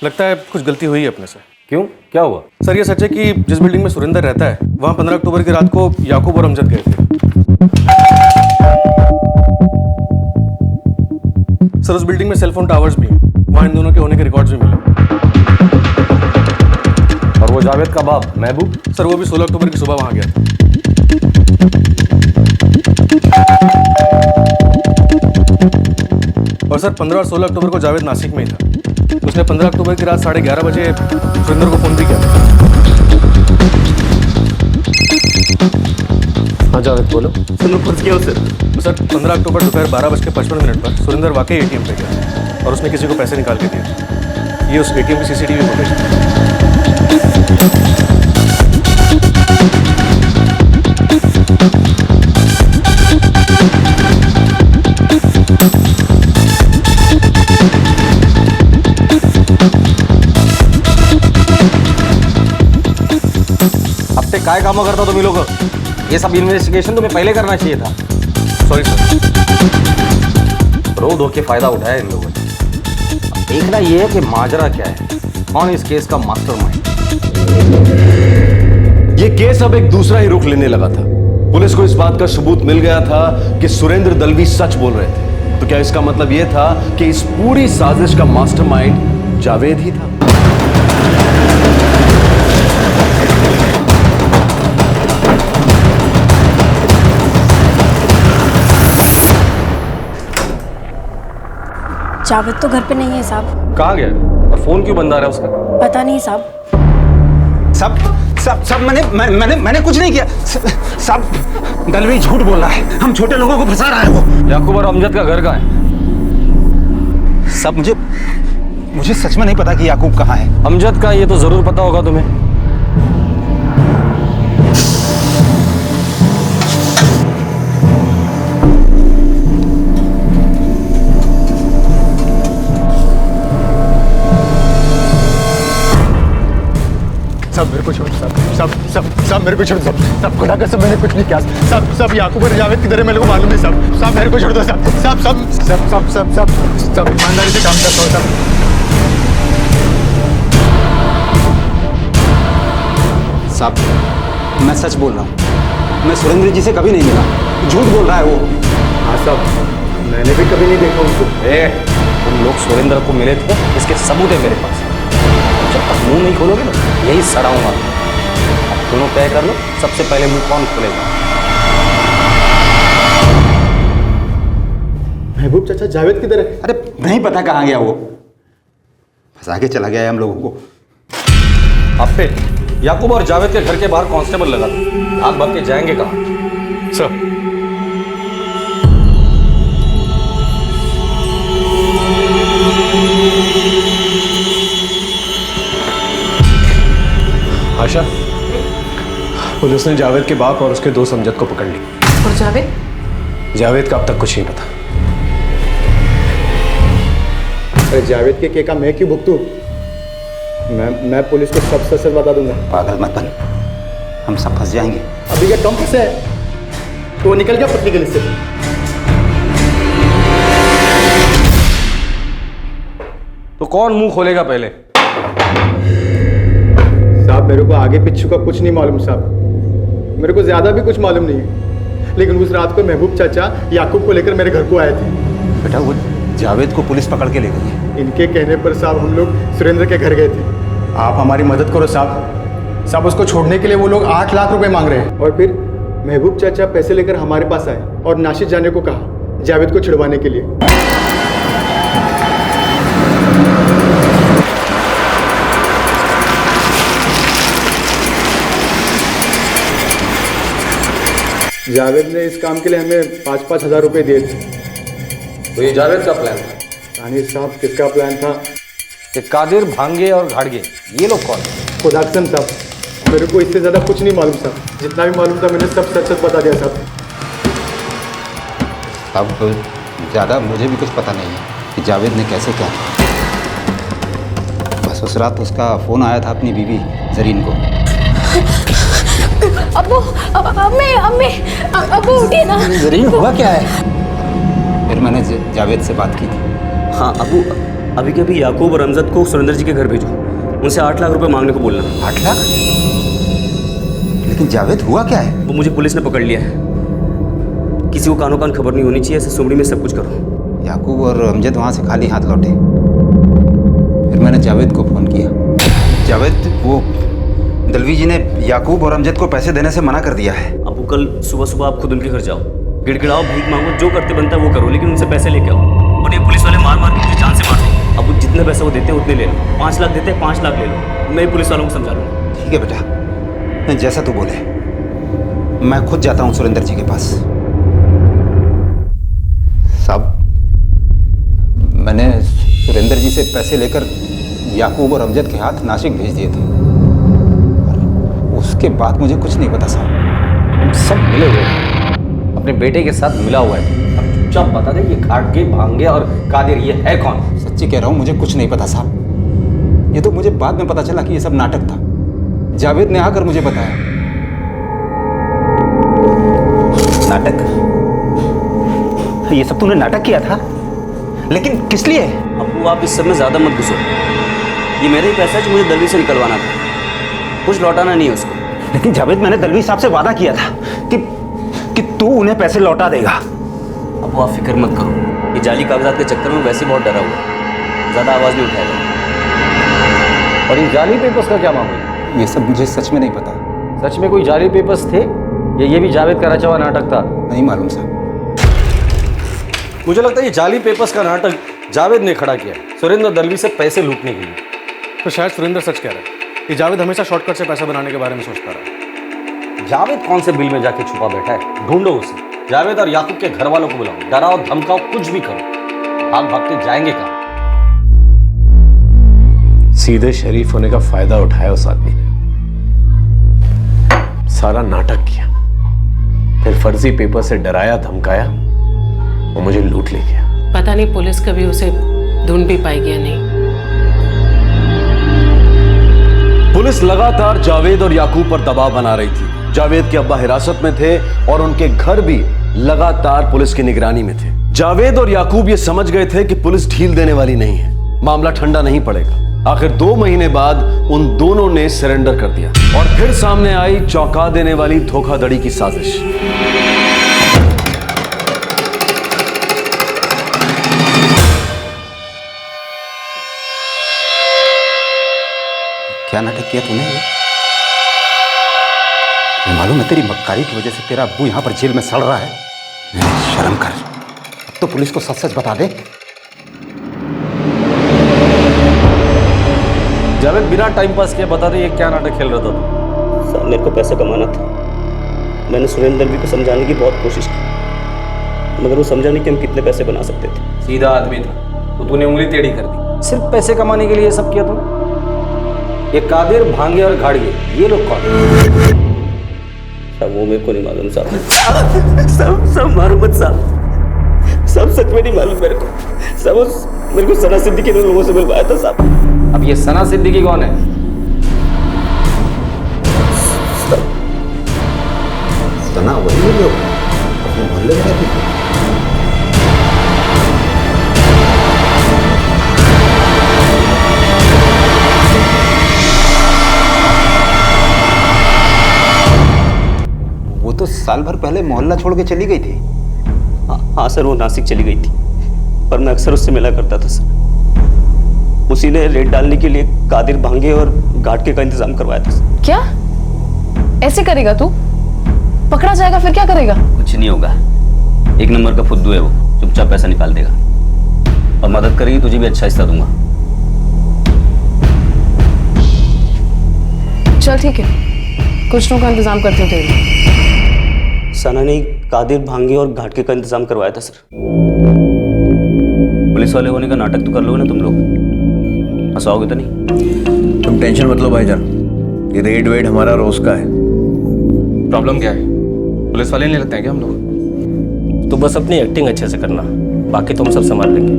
लगता है कुछ गलती हुई है अपने से। क्यों, क्या हुआ? सर ये सच है कि जिस बिल्डिंग में सुरेंद्र रहता है वहाँ 15 अक्टूबर की रात को याकूब और अमजद गए थे। सर उस बिल्डिंग में सेलफोन टावर्स भी हैं, वहाँ इन दोनों के होने के रिकॉर्ड्स भी मिले। और वो जावेद का बाप महबूब? सर वो भी 16 अक्टूबर की सुबह वहाँ गया था। और सर 15 और 16 अक्टूबर को जावेद नासिक में ही था। उसने 15 अक्टूबर की रात 11:30 बजे सुरेंद्र को फोन भी किया। हाँ जावेद बोलो। सर मैं फंस गया हूँ सर। सर 15 अक्टूबर दोपहर 12:55 पर सुरेंद्र वाकई एटीएम पे गया और उसने किसी को पैसे निकाल के दिए। ये उस एटीएम की सीसीटीवी फुटेज है। अब तक काय काम करता तुम लोग? ये सब इन्वेस्टिगेशन तुम्हें पहले करना चाहिए था। Sorry sir. रोड होके फायदा उठाया इन लोगों ने। अब देखना ये है कि माजरा क्या है, कौन इस केस का मास्टरमाइंड। ये केस अब एक दूसरा ही रुख लेने लगा था। पुलिस को इस बात का सबूत मिल गया था कि सुरेंद्र दलवी सच बोल रहे थे। तो क्या इसका मतलब यह था कि इस पूरी साजिश का मास्टरमाइंड जावेद ही था? जावेद तो घर पे नहीं है साहब। कहाँ गया? और फोन क्यों बंद आ रहा है उसका? पता नहीं साहब। सब मैंने कुछ नहीं किया। सब दलवी झूठ बोल रहा है, हम छोटे लोगों को फंसा रहा है वो। याकूब और अमजद का घर कहाँ है? सब मुझे सच में नहीं पता कि याकूब कहाँ है। अमजद का ये तो जरूर पता होगा तुम्हें। सब मेरे को छोड़, सब मेरे को छोड़, सब खुदा का, सब मैंने कुछ नहीं किया। सब याकूब और जावेद किधर है मेरे को मालूम नहीं। सब मेरे को छोड़ दो। सब ईमानदारी से काम करता हूँ। सब मैं सच बोल रहा हूँ, मैं सुरेंद्र जी से कभी नहीं मिला। झूठ बोल रहा है वो। हाँ सब मैंने भी कभी नहीं देखा उनको। तुम लोग सुरेंद्र को मिले थे, इसके सबूत है मेरे पास। जब तक मुंह नहीं खोलोगे ना, यही सड़ाऊंगा। अब दोनों तय कर लो, सबसे पहले मुंह कौन खोलेगा? महबूब चाचा जावेद किधर है? अरे नहीं पता कहाँ गया वो, फंसा के चला गया है हम लोगों को। अब पे याकूब और जावेद के घर के बाहर कांस्टेबल लगा था, आग भाग के जाएंगे कहाँ? सर आशा, पुलिस ने जावेद के बाप और उसके दोस्त अमजद को पकड़ ली। और जावेद? जावेद का अब तक कुछ नहीं पता। अरे जावेद के का मैं क्यों भुगतूं? मैं पुलिस को सब सच बता दूंगा। पागल मत बन, हम सब फंस जाएंगे। अभी क्या टॉम फंसे है तो वो निकल गया पत्नी गली से। तो कौन मुंह खोलेगा पहले? साहब मेरे को आगे पीछे का कुछ नहीं मालूम साहब, मेरे को ज्यादा भी कुछ मालूम नहीं है। लेकिन उस रात को महबूब चाचा याकूब को लेकर मेरे घर को आए थे। बेटा वो जावेद को पुलिस पकड़ के ले गई है। इनके कहने पर साहब हम लोग सुरेंद्र के घर गए थे। आप हमारी मदद करो साहब। साहब उसको छोड़ने के लिए वो लोग 8 लाख रुपए मांग रहे हैं। और फिर महबूब चाचा पैसे लेकर हमारे पास आए और नासिक जाने को कहा जावेद को छिड़वाने के लिए। जावेद ने इस काम के लिए हमें 5-5 हज़ार रुपए दिए थे। तो ये जावेद का प्लान था? रानी साहब किसका प्लान था? ये कादिर, भांगे और घाड़गे, ये लोग कौन? खुदा कसम साहब मेरे को इससे ज़्यादा कुछ नहीं मालूम साहब। जितना भी मालूम था मैंने सब सच सच बता दिया साहब। अब ज़्यादा मुझे भी कुछ पता नहीं है कि जावेद ने कैसे क्या किया। बस उस रात उसका फ़ोन आया था अपनी बीवी जरीन को। अम्मी उठिए ना। जरीन हुआ क्या है? फिर मैंने जावेद से बात की थी, हाँ अबू, अभी के अभी याकूब और अमजद को सुरेंद्र जी के घर भेजो, उनसे 8 लाख रुपए मांगने को बोलना। 8 लाख? लेकिन जावेद हुआ क्या है? वो मुझे पुलिस ने पकड़ लिया है। किसी को कानो कान खबर नहीं होनी चाहिए, ऐसे सुमड़ी में सब कुछ करो। याकूब और अमजद वहाँ से खाली हाथ लौटे। फिर मैंने जावेद को फ़ोन किया। जावेद, वो दलवी जी ने याकूब और अमजद को पैसे देने से मना कर दिया है। अबू कल सुबह सुबह आप खुद उनके घर जाओ, गिड़गिड़ाओ, भीख मांगो, जो करते बनता है वो करो, लेकिन उनसे पैसे लेके आओ। और ये पुलिस वाले मार मार के मुझे जान से मार देंगे। अब जितने पैसे वो देते हैं उतने ले लो। 5 लाख देते हैं, 5 लाख ले लो। मैं पुलिस वालों को समझा लूँगा। ठीक है बेटा, जैसा तू बोले। मैं खुद जाता हूँ सुरेंद्र जी के पास। साहब, मैंने सुरेंद्र जी से पैसे लेकर याकूब और अमजद के हाथ नासिक भेज दिए थे। उसके बाद मुझे कुछ नहीं पता साहब। सब मिले हुए हैं, अपने बेटे के साथ मिला हुआ है। अब चुपचाप बता दे ये घाटगे, भांगे और कादिर ये है कौन? सच्ची कह रहा हूँ, मुझे कुछ नहीं पता साहब। ये तो मुझे बाद में पता चला कि ये सब नाटक था। जावेद ने आकर मुझे बताया। नाटक? ये सब तूने नाटक किया था? लेकिन किस लिए? अब आप इस सब में ज्यादा मत घुसो। ये मेरा ही पैसा है जो मुझे दलवी से निकलवाना था, कुछ लौटाना नहीं है उसको। लेकिन जावेद, मैंने दलवी साहब से वादा किया था कि तू उन्हें पैसे लौटा देगा। अब आप फिक्र मत करो, ये जाली कागजात के चक्कर में वैसे बहुत डरा हुआ है, ज्यादा आवाज नहीं उठाएगा। और इन जाली पेपर्स का क्या मामला है? ये सब मुझे सच में नहीं पता। सच में कोई जाली पेपर्स थे या ये भी जावेद का रचा हुआ नाटक था? नहीं मालूम साहब। मुझे लगता है ये जाली पेपर्स का नाटक जावेद ने खड़ा किया है, सुरेंद्र दलवी से पैसे लूटने के लिए। तो शायद सुरेंद्र सच कह रहा है कि जावेद हमेशा शॉर्टकट से पैसा बनाने के बारे में सोचता रहा। जावेद कौन से बिल में जाके छुपा बैठा है? ढूंढो उसे। जावेद और याकूब के घर वालों को बुलाओ, डराओ, धमकाओ, कुछ भी करो। भाग भाग के जाएंगे कहाँ? सीधे शरीफ होने का फायदा उठाया उस आदमी ने, सारा नाटक किया, फिर फर्जी पेपर से डराया, धमकाया और मुझे लूट ले गया। पता नहीं पुलिस कभी उसे ढूंढ भी पाएगी या नहीं। पुलिस लगातार जावेद और याकूब पर दबाव बना रही थी। जावेद के अब्बा हिरासत में थे और उनके घर भी लगातार पुलिस की निगरानी में थे। जावेद और याकूब ये समझ गए थे कि पुलिस ढील देने वाली नहीं है, मामला ठंडा नहीं पड़ेगा। आखिर 2 महीने बाद उन दोनों ने सरेंडर कर दिया और फिर सामने आई चौंका देने वाली धोखाधड़ी की साजिश। क्या नाटक किया तूने? ये मालूम है तेरी मक्कारी की वजह से तेरा अब्बू यहाँ पर जेल में सड़ रहा है। शर्म कर, अब तो पुलिस को सच सच बता दे। जावेद, बिना टाइम पास किए बता दे ये क्या नाटक खेल रहा था तू? साहब, मेरे को पैसा कमाना था। मैंने सुरेंद्र दलवी को समझाने की बहुत कोशिश की, मगर वो समझा नहीं कि हम कितने पैसे बना सकते थे। सीधा आदमी था तो तूने उंगली टेढ़ी कर दी। सिर्फ पैसे कमाने के लिए ये सब किया तूने? ये कादिर, भांगे और घाड़गे, ये लोग कौन? साहब, वो मेरे को नहीं मालूम साहब। सब मारो मत साहब, सब सच में नहीं मालूम मेरे को। सब मेरे को सना सिद्दीकी ने लोगों से मिलवाया था साहब। अब ये सना सिद्दीकी कौन है? सना वही लोग अपने मोहल्ले में रहती थी। वो तो साल भर पहले मोहल्ला छोड़ के चली गई थी। हाँ सर, वो नासिक चली गई थी, पर मैं अक्सर उससे मिला करता था सर। उसी ने रेड डालने के लिए कादिर, भांगे और घाटके का इंतजाम करवाया था सर। क्या ऐसे करेगा तू? पकड़ा जाएगा फिर क्या करेगा? कुछ नहीं होगा, 1 नंबर का फुद्दू है वो, चुपचाप पैसा निकाल देगा और मदद करेगी, तुझे भी अच्छा हिस्सा दूंगा। चल ठीक है, कुछ का इंतजाम करती हूँ तेरे लिए। सना ने कादिर, भांगे और घाटके का इंतजाम करवाया था सर। पुलिस वाले होने का नाटक तो कर लोगे ना तुम लोग, हंसाओगे तो नहीं? तुम टेंशन मत लो भाईजान, ये रेड वेड हमारा रोज का है। प्रॉब्लम क्या है? पुलिस वाले नहीं लगते हैं क्या हम लोग? तो बस अपनी एक्टिंग अच्छे से करना, बाकी तुम सब संभाल लेंगे।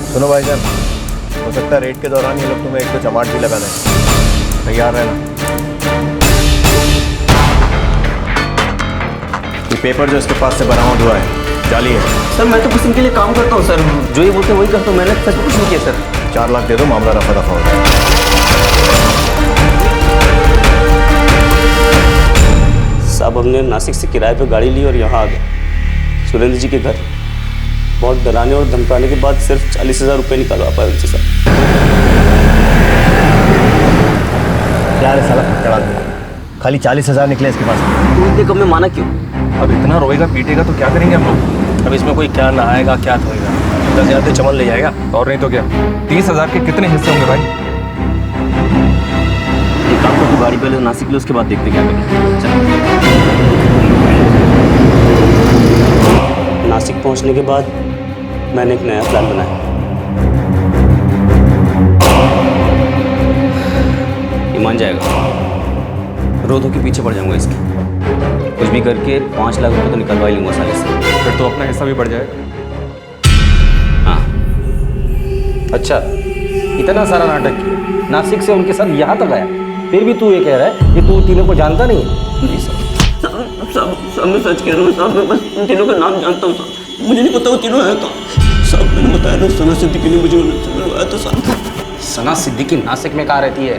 सुनो भाईजान, हो सकता है रेड के दौरान ये लोग तुम्हें 1-2 चमाट भी लगा दें, तैयार रहना। पेपर जो इसके पास से बरामद हुआ है जाली है। सर मैं तो कुछ इनके लिए काम करता हूँ सर, जो ये बोलते हैं वही करता हूँ, मैंने सच में कुछ नहीं किया सर। 4 लाख दे दो, मामला रफा दफा हो जाए। साहब हमने नासिक से किराए पे गाड़ी ली और यहाँ आ गए सुरेंद्र जी के घर। बहुत डराने और धमकाने के बाद सिर्फ 40,000 रुपये निकलवा पाए उनसे सर। क्या रे साला फटकड़ा, खाली 40,000 निकले इसके पास। तो इतने कम में माना क्यों? अब इतना रोएगा पीटेगा तो क्या करेंगे हम लोग? अब इसमें कोई क्या नहाएगा क्या धोएगा, 10,000 तो चमन ले जाएगा। और नहीं तो क्या, 30,000 के कितने हिस्से होंगे भाई? एक काम करके गाड़ी पहले नासिक ले, उसके बाद देखते क्या करें। नासिक पहुंचने के बाद मैंने एक नया प्लान बनाया। ये मान जाएगा, रोधों के पीछे पड़ जाऊंगा इसके, कुछ भी करके 5 लाख रुपए तो निकलवा ही लूंगा साले से। फिर तो अपना हिस्सा भी बढ़ जाएगा। हाँ अच्छा, इतना सारा नाटक किया, नासिक से उनके साथ यहाँ तक आया, फिर भी तू ये कह रहा है कि तू तीनों को जानता नहीं है? नहीं सर, साहब मैं सच कह रहा हूँ साहब, मैं बस उन तीनों का नाम जानता हूँ साहब, मुझे नहीं पता वो तीनों है कहाँ। साहब मैंने बताया ना, सना सिद्दीकी ने मुझे मिलवाया था साहब। सना सिद्दीकी नासिक में कहाँ रहती है?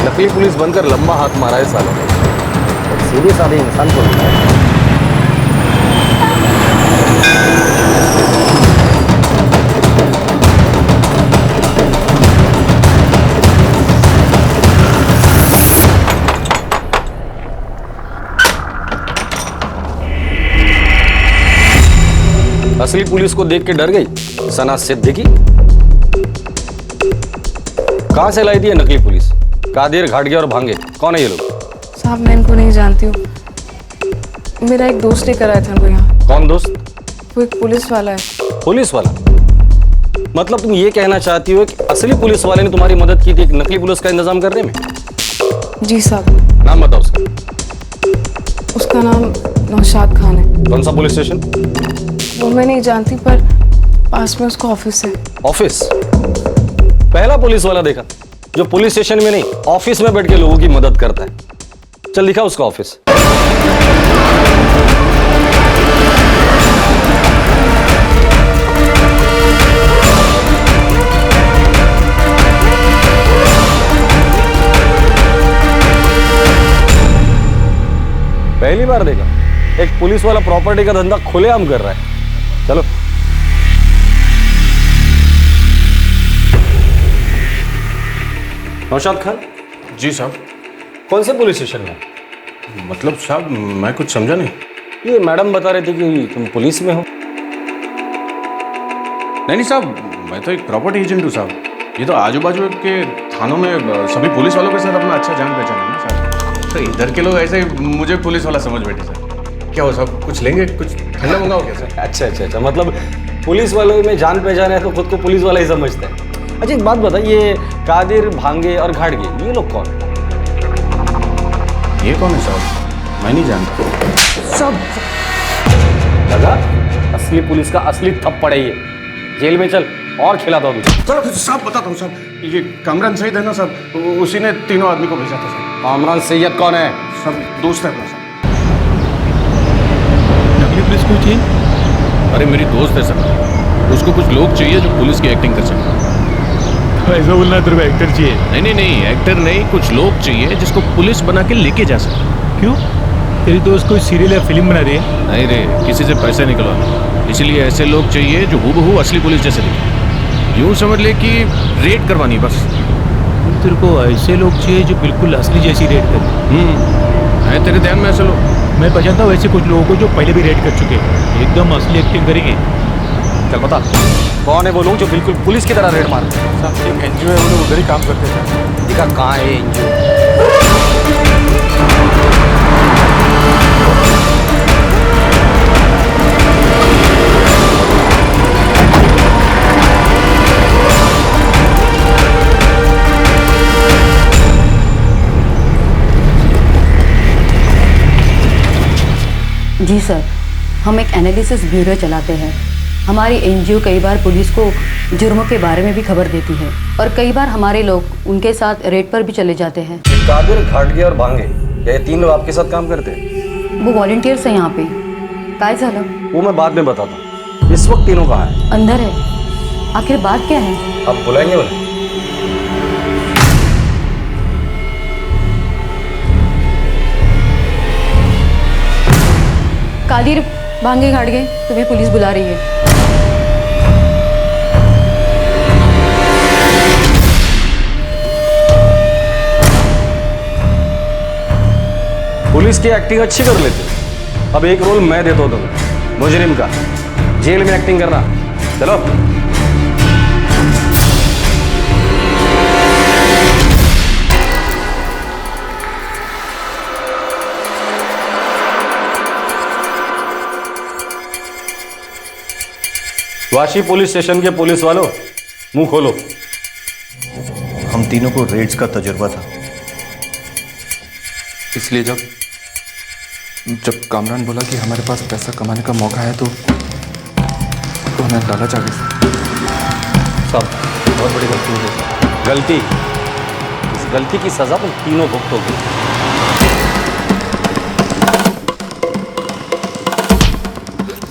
नकली पुलिस बनकर लंबा हाथ मारा है सालों ने, सीधे साधे इंसान को मिला है। असली पुलिस को देख के डर गई सना सिद्दीकी? कहां से लाई थी नकली पुलिस? कादिर, घाटगे और भांगे, कौन है ये लोग? साहब मैं इनको नहीं जानती हूँ, मेरा एक दोस्त लेकर आया था इनको यहाँ। कौन दोस्त? वो एक पुलिस वाला है। पुलिस वाला? मतलब तुम ये कहना चाहती हो कि असली पुलिस वाले ने तुम्हारी मदद की थी एक नकली पुलिस का इंतजाम करने में? जी साहब। नाम बताओ उसका। उसका नाम नौशाद खान है। कौन सा पुलिस स्टेशन? वो मैं नहीं जानती, पर पास में उसका ऑफिस है। ऑफिस? पहला पुलिस वाला देखा जो पुलिस स्टेशन में नहीं ऑफिस में बैठ के लोगों की मदद करता है। चल दिखा उसका ऑफिस। पहली बार देखा एक पुलिस वाला प्रॉपर्टी का धंधा खुलेआम कर रहा है। चलो नौशाद खान जी साहब। कौन से पुलिस स्टेशन में? मतलब साहब मैं कुछ समझा नहीं। ये मैडम बता रही थी कि तुम पुलिस में हो। नहीं साहब, मैं तो एक प्रॉपर्टी एजेंट हूँ साहब। ये तो आजू बाजू के थानों में सभी पुलिस वालों के साथ अपना अच्छा जान पहचान है ना साहब। तो इधर के लोग ऐसे मुझे पुलिस वाला समझ बैठे सर। क्या हो साहब, कुछ लेंगे? कुछ ठंडा मंगाओ क्या सर? अच्छा अच्छा अच्छा, मतलब पुलिस वालों में जान पहचान है तो खुद को पुलिस वाला ही समझते हैं। अच्छा एक बात बता, ये कादिर, भांगे और घाटगे ये लोग कौन है? ये कौन है साहब? मैं नहीं जानता। सब लगा असली पुलिस का असली थप्पड़ है ये। जेल में चल और खिला दो तुझे। चलो साहब बताता हूँ साहब। ये कामरान सईद है ना साहब, उसी ने तीनों आदमी को भेजा था साहब। कामरान सैयद कौन है? सब दोस्त है अपना साहब। नकली पुलिस क्यों चाहिए? अरे मेरी दोस्त है सर, उसको कुछ लोग चाहिए जो पुलिस की एक्टिंग कर सके। ऐसा बोलना तेरे को एक्टर चाहिए? नहीं नहीं नहीं, एक्टर नहीं, कुछ लोग चाहिए जिसको पुलिस बना के लेके जा सके। क्यों? तेरी दोस्त कोई सीरियल या फिल्म बना रही है? नहीं रे, किसी से पैसे निकलवाना, इसलिए ऐसे लोग चाहिए जो हूबहू असली पुलिस जैसे दिखे। यूँ समझ ले कि रेड करवानी बस। तेरे को ऐसे लोग चाहिए जो बिल्कुल असली जैसी रेड करे? है तेरे ध्यान में ऐसे लोग? मैं पहचानता हूँ ऐसे कुछ लोगों को जो पहले भी रेड कर चुके हैं, एकदम असली एक्टिंग करेंगे। चल बता कौन है वो लोग जो बिल्कुल पुलिस की तरह रेड मारते हैं? साहब एक एनजीओ है, वो लोग उधर ही काम करते हैं। दिखा कहाँ है एनजीओ? जी सर, हम एक एनालिसिस ब्यूरो चलाते हैं हमारी एनजीओ कई बार पुलिस को जुर्मों के बारे में भी खबर देती है और कई बार हमारे लोग उनके साथ रेड पर भी चले जाते हैं। कादिर, घाटगे और भांगे, क्या ये 3 लोग आपके साथ काम करते हैं? वो वॉलंटियर्स हैं यहाँ पे। काय झालं? वो मैं बाद में बताता हूँ। इस वक्त तीनों कहाँ हैं? अंदर है। आखिर बात क्या है? आप बुलाएंगे उन्हें? कादिर, भांगे, घाटगे, तुम्हें पुलिस बुला रही है। पुलिस की एक्टिंग अच्छी कर लेते। अब एक रोल मैं देता हूं तुम्हें, मुजरिम का। जेल में एक्टिंग करना। चलो। वाशी पुलिस स्टेशन के पुलिस वालों, मुंह खोलो। हम तीनों को रेड्स का तजुर्बा था, इसलिए जब कामरान बोला कि हमारे पास पैसा कमाने का मौका है तो हमें लालच आ गई। सब बहुत बड़ी गलती हो गई। गलती, इस गलती की सजा तुम तीनों भुगतोगे।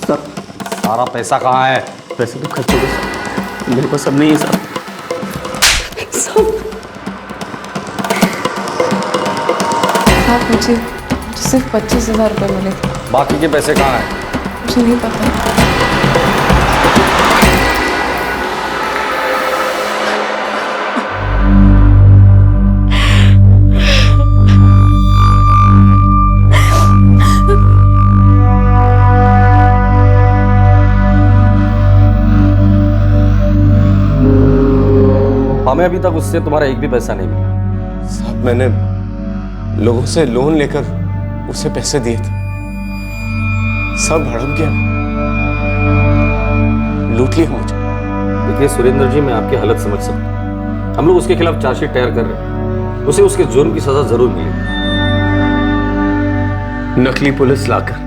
सर, सारा पैसा कहाँ है? पैसे तो खर्च हो गए सर, मेरे पास सब नहीं है सर। मुझे सिर्फ 25,000 रुपये मिले थे। बाकी के पैसे कहाँ हैं? मुझे नहीं पता। हमें अभी तक उससे तुम्हारा एक भी पैसा नहीं मिला। साहब, मैंने लोगों से लोन लेकर उसे पैसे दिए थे, सब हड़प गया, लूट लिया मुझे। देखिए सुरेंद्र जी, मैं आपकी हालत समझ सकता हूँ। हम लोग उसके खिलाफ चार्जशीट तैयार कर रहे हैं। उसे उसके जुर्म की सजा जरूर मिलेगी। नकली पुलिस लाकर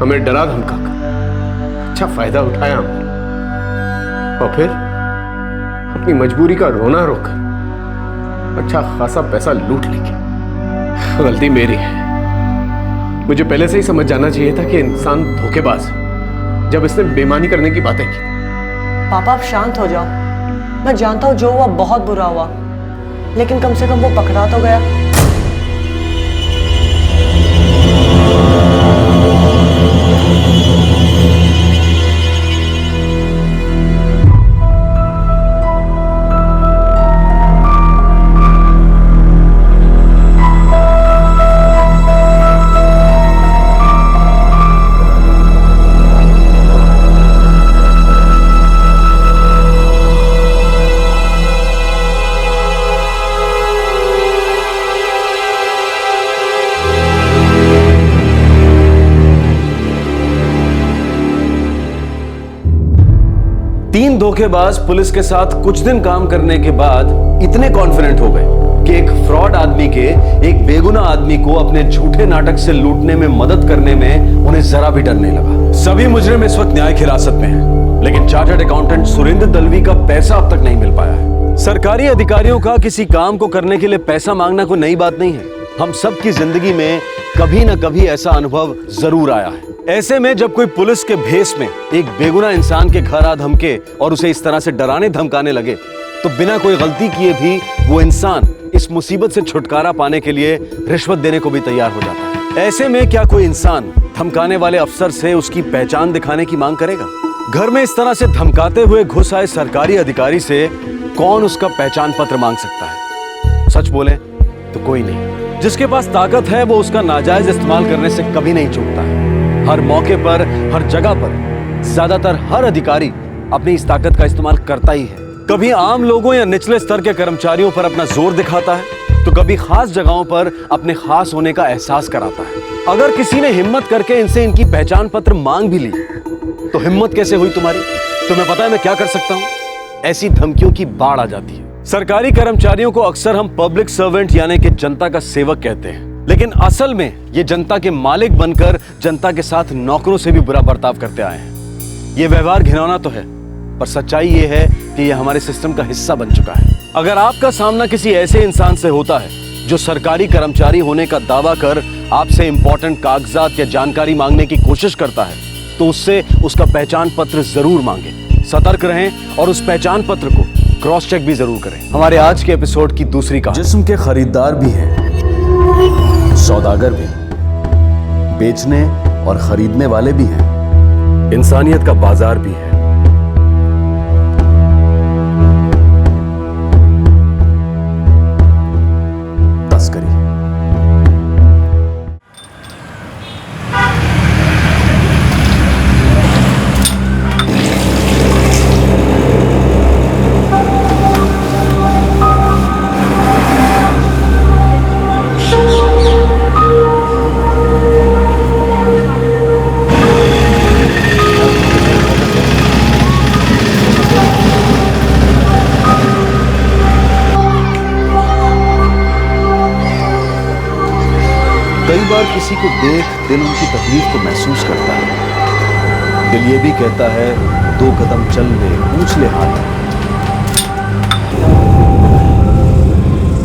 हमें डरा धमकाकर अच्छा फायदा उठाया हमने, और फिर अपनी मजबूरी का रोना रोकर अच्छा खासा पैसा लूट लेंगे। गलती मेरी है। मुझे पहले से ही समझ जाना चाहिए था कि इंसान धोखेबाज है जब इसने बेईमानी करने की बातें की। पापा, आप शांत हो जाओ। मैं जानता हूँ जो हुआ बहुत बुरा हुआ, लेकिन कम से कम वो पकड़ा तो गया। तीन धोखेबाज पुलिस के साथ कुछ दिन काम करने के बाद इतने कॉन्फिडेंट हो गए कि एक फ्रॉड आदमी के एक बेगुनाह आदमी को अपने झूठे नाटक से लूटने में मदद करने में उन्हें जरा भी डर नहीं लगा। सभी मुजरिम इस वक्त न्यायिक हिरासत में हैं, लेकिन चार्टर्ड अकाउंटेंट सुरेंद्र दलवी का पैसा अब तक नहीं मिल पाया है। सरकारी अधिकारियों का किसी काम को करने के लिए पैसा मांगना कोई नई बात नहीं है। हम सबकी जिंदगी में कभी न कभी ऐसा अनुभव जरूर आया है। ऐसे में जब कोई पुलिस के भेष में एक बेगुनाह इंसान के घर आ धमके और उसे इस तरह से डराने धमकाने लगे, तो बिना कोई गलती किए भी वो इंसान इस मुसीबत से छुटकारा पाने के लिए रिश्वत देने को भी तैयार हो जाता है। ऐसे में क्या कोई इंसान धमकाने वाले अफसर से उसकी पहचान दिखाने की मांग करेगा? घर में इस तरह से धमकाते हुए घुस आए सरकारी अधिकारी से कौन उसका पहचान पत्र मांग सकता है? सच बोले तो कोई नहीं। जिसके पास ताकत है वो उसका नाजायज इस्तेमाल करने से कभी नहीं चूकता है। हर मौके पर, हर जगह पर, ज्यादातर हर अधिकारी अपनी इस ताकत का इस्तेमाल करता ही है। कभी आम लोगों या निचले स्तर के कर्मचारियों पर अपना जोर दिखाता है, तो कभी खास जगहों पर अपने खास होने का एहसास कराता है। अगर किसी ने हिम्मत करके इनसे इनकी पहचान पत्र मांग भी ली, तो हिम्मत कैसे हुई तुम्हारी? तुम्हें पता है मैं क्या कर सकता हूं? ऐसी धमकियों की बाढ़ आ जाती है। सरकारी कर्मचारियों को अक्सर हम पब्लिक सर्वेंट यानी कि जनता का सेवक कहते हैं, लेकिन असल में ये जनता के मालिक बनकर जनता के साथ नौकरों से भी बुरा बर्ताव करते आए हैं। ये व्यवहार घिनौना तो है, पर सच्चाई ये है कि ये हमारे सिस्टम का हिस्सा बन चुका है। अगर आपका सामना किसी ऐसे इंसान से होता है जो सरकारी कर्मचारी होने का दावा कर आपसे इंपॉर्टेंट कागजात या जानकारी मांगने की कोशिश करता है, तो उससे उसका पहचान पत्र जरूर मांगे। सतर्क रहें और उस पहचान पत्र को क्रॉस चेक भी जरूर करें। हमारे आज के एपिसोड की दूसरी कहानी। जिस्म के खरीदार भी हैं, सौदागर भी, बेचने और खरीदने वाले भी हैं, इंसानियत का बाजार भी है। तस्करी। कई बार किसी को देख दिल उनकी तकलीफ को महसूस करता है। दिल ये भी कहता है 2 कदम चल ले, पूछ ले हाथ।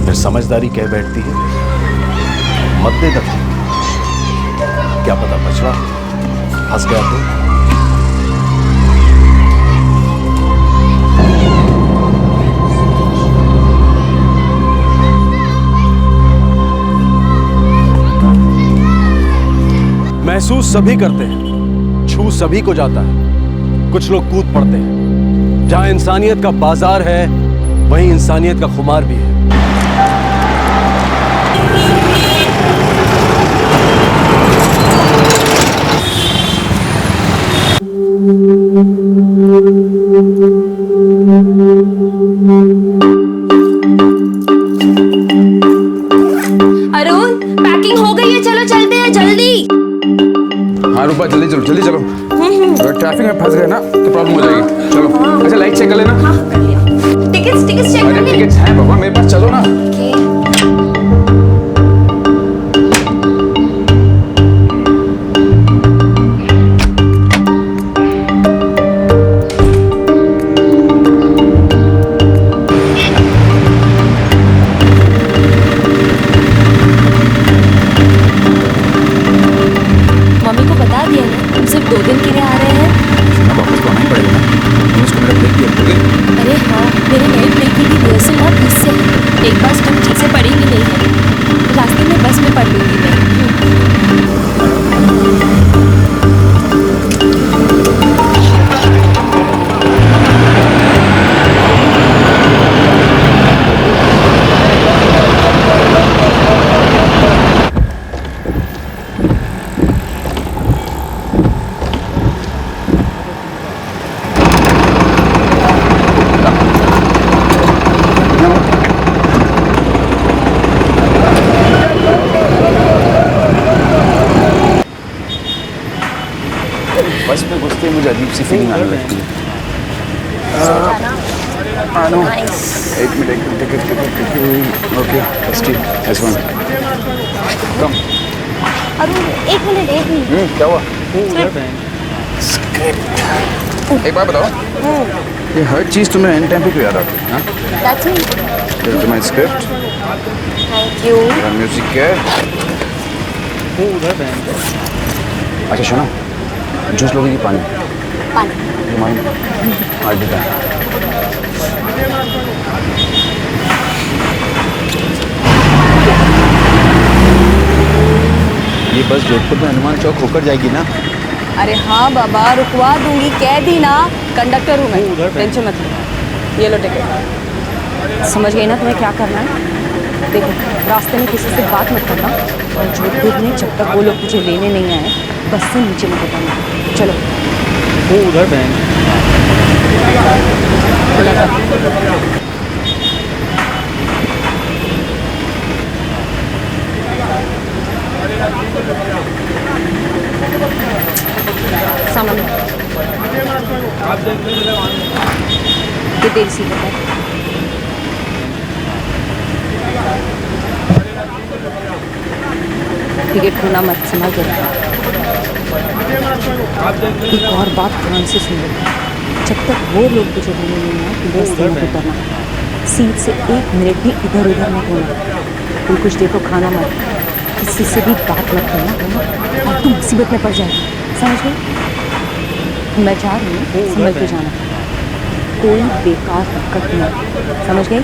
फिर समझदारी कह बैठती है, मत दे दखल, क्या पता बचड़ा फंस गया तो। महसूस सभी करते हैं, छू सभी को जाता है। कुछ लोग कूद पड़ते हैं। जहां इंसानियत का बाजार है, वहीं इंसानियत का खुमार भी है। अरुण, पैकिंग हो गई है, चलो चलते हैं जल्दी। हाँ रूपा, जल्दी चलो जल्दी चलो। अगर ट्रैफिक में फंस गए ना तो प्रॉब्लम हो जाएगी। चलो। अच्छा लाइट चेक कर लेना। टिकट्स चेक कर ले। टिकट्स हैं पापा मेरे पास, चलो ना। मम्मी को बता दिया ना, हम सिर्फ 2 दिन के लिए आ रहे हैं। वापस तो आना ही पड़ेगा ना, उसको मेरा ब्रेक दिया। अरे हाँ, मेरे नए प्ले की रिहर्सल बहुत मिस से है। एक बार स्टेप ठीक से पड़ी भी नहीं है, रास्ते में बस में पढ़ लूंगी मैं। बस में घुसते ही मुझे अजीब सी फीलिंग आने लगती है। एक मिनट टिकट ओके S1 कम। अरुण, एक मिनट। क्या हुआ? स्क्रिप्ट। एक बात बताओ, ये हर चीज तुम्हें एंड टाइम पे क्यों याद आती है? That's it. ये तुम्हारी स्क्रिप्ट, Thank you. म्यूजिक क्या है? अच्छा सुनो, जूस लोगे कि पानी? पानी। आज भी ये बस जोधपुर में हनुमान चौक होकर जाएगी ना? अरे हाँ बाबा, रुकवा दूंगी, कह दी ना। कंडक्टर हूँ मैं, टेंशन मत लो। ये लो टिकट। समझ गई ना तुम्हें क्या करना है? देखो, रास्ते में किसी से बात मत करना, और जोधपुर में जब तक वो लोग तुझे लेने नहीं आए, बस से नीचे मत उतरना। चलो। वो उधर बहन। सामान ये तेरी सीट है। टिकट खोना मत, समझ गया। एक और बात ध्यान से सुन लो, जब तक वो लोग तुझे बोले नहीं ना कि बस से मत उतरना, सीट से 1 मिनट भी इधर उधर मत होना, कोई कुछ देखो खाना मत, किसी से भी बात मत करना और तुम मुसीबत में पड़ जाएगी, समझ गई? मैं जा रही हूँ, समझ के जाना, कोई बेकार हरकत नहीं, समझ गई?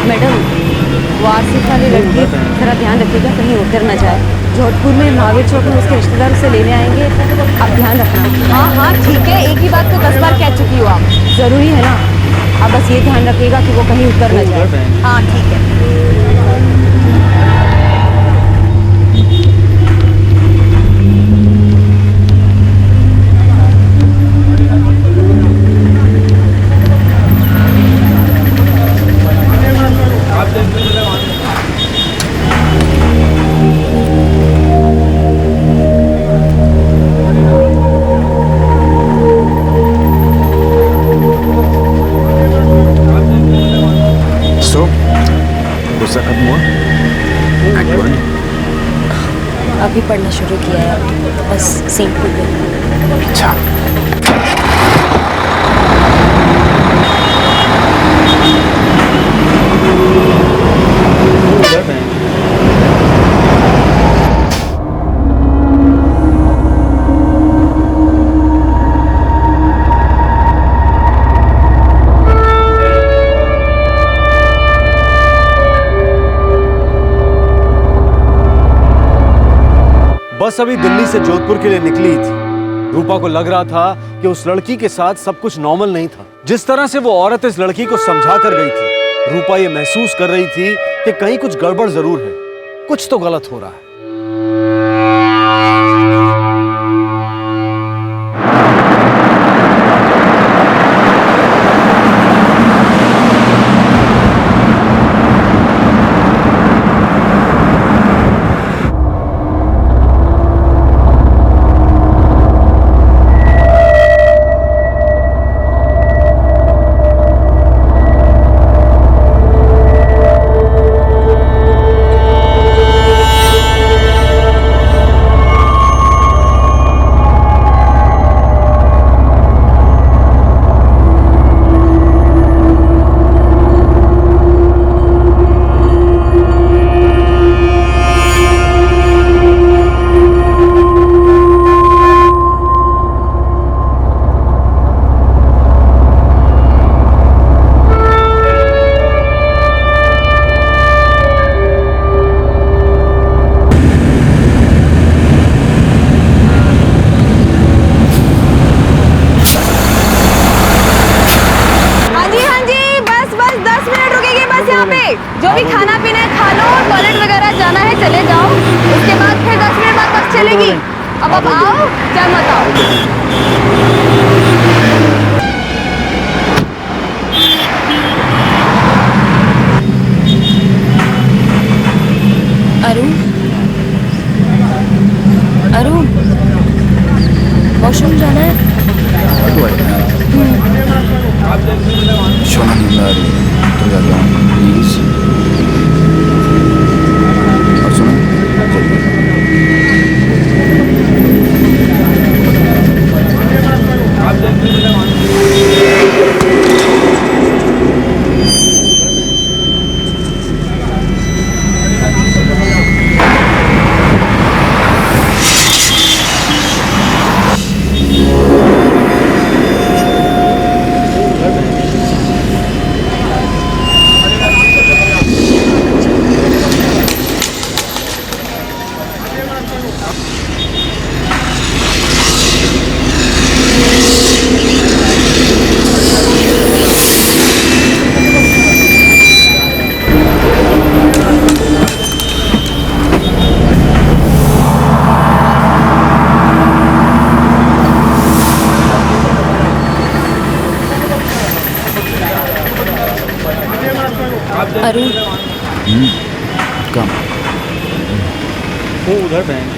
मैडम, वो आसिफ वाली लड़की जरा ध्यान रखिएगा कहीं उतर ना जाए। जोधपुर में महावीर चौक में उसके रिश्तेदार उसे लेने आएंगे, आप ध्यान रखना। हाँ हाँ ठीक है, एक ही बात को 10 बार कह चुकी हो आप, जरूरी है ना? आप बस ये ध्यान रखिएगा कि वो कहीं उतर ना जाए। हाँ ठीक है। गुस्सा खत्म हुआ? अभी पढ़ना शुरू किया है, बस सीन खुल गई। अच्छा बस अभी दिल्ली से जोधपुर के लिए निकली थी। रूपा को लग रहा था कि उस लड़की के साथ सब कुछ नॉर्मल नहीं था। जिस तरह से वो औरत इस लड़की को समझा कर गई थी, रूपा ये महसूस कर रही थी कि कहीं कुछ गड़बड़ जरूर है, कुछ तो गलत हो रहा है। जो भी खाना पीना है खा लो, टॉयलेट वगैरह जाना है चले जाओ, उसके बाद फिर 10 मिनट बाद बस चलेगी। अब आप आओ क्या मत आओ। अरुण, अरुण, वॉशरूम जाना है? शोना नींद आ रही है तो जा रहा हूँ प्लीज। और सुनो कम वो उधर बैंक।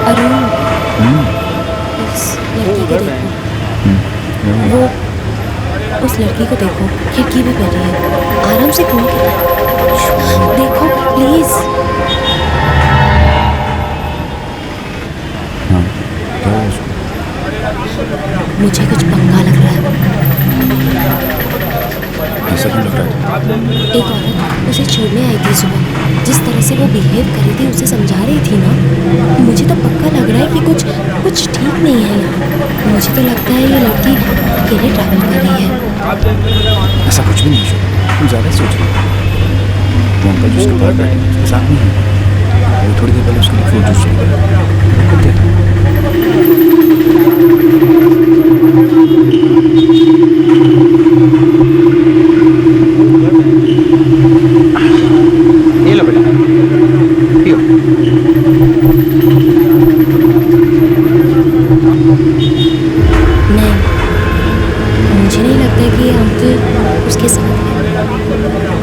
अरुण, उस लड़की को देखो। वो उस लड़की को देखो, खिड़की पे बैठी है, आराम से घूम के देखो प्लीज। हाँ, क्या हुआ उसको? मुझे कुछ पंगा लग रहा है। ऐसा क्यों लग रहा है? एक औरत उसे छोड़ने आई थी सुबह, जिस तरह से वो बिहेव कर रही थी, उसे समझा रही थी ना, मुझे तो पक्का लग रहा है कि कुछ ठीक नहीं है यहाँ। मुझे तो लगता है ये लड़की अकेले ट्रैवल कर रही है। ऐसा कुछ भी नहीं है, तुम ज़्यादा सोच रही हो। वो अंकल जो उसके बाहर बैठे हैं, उसके साथ नहीं है। वो थोड़ी देर पहले उसके लिए फ्रूट जूस लेकर ये लो बेटा, पियो। नहीं, मुझे नहीं लगता कि ये अंकल उसके साथ है।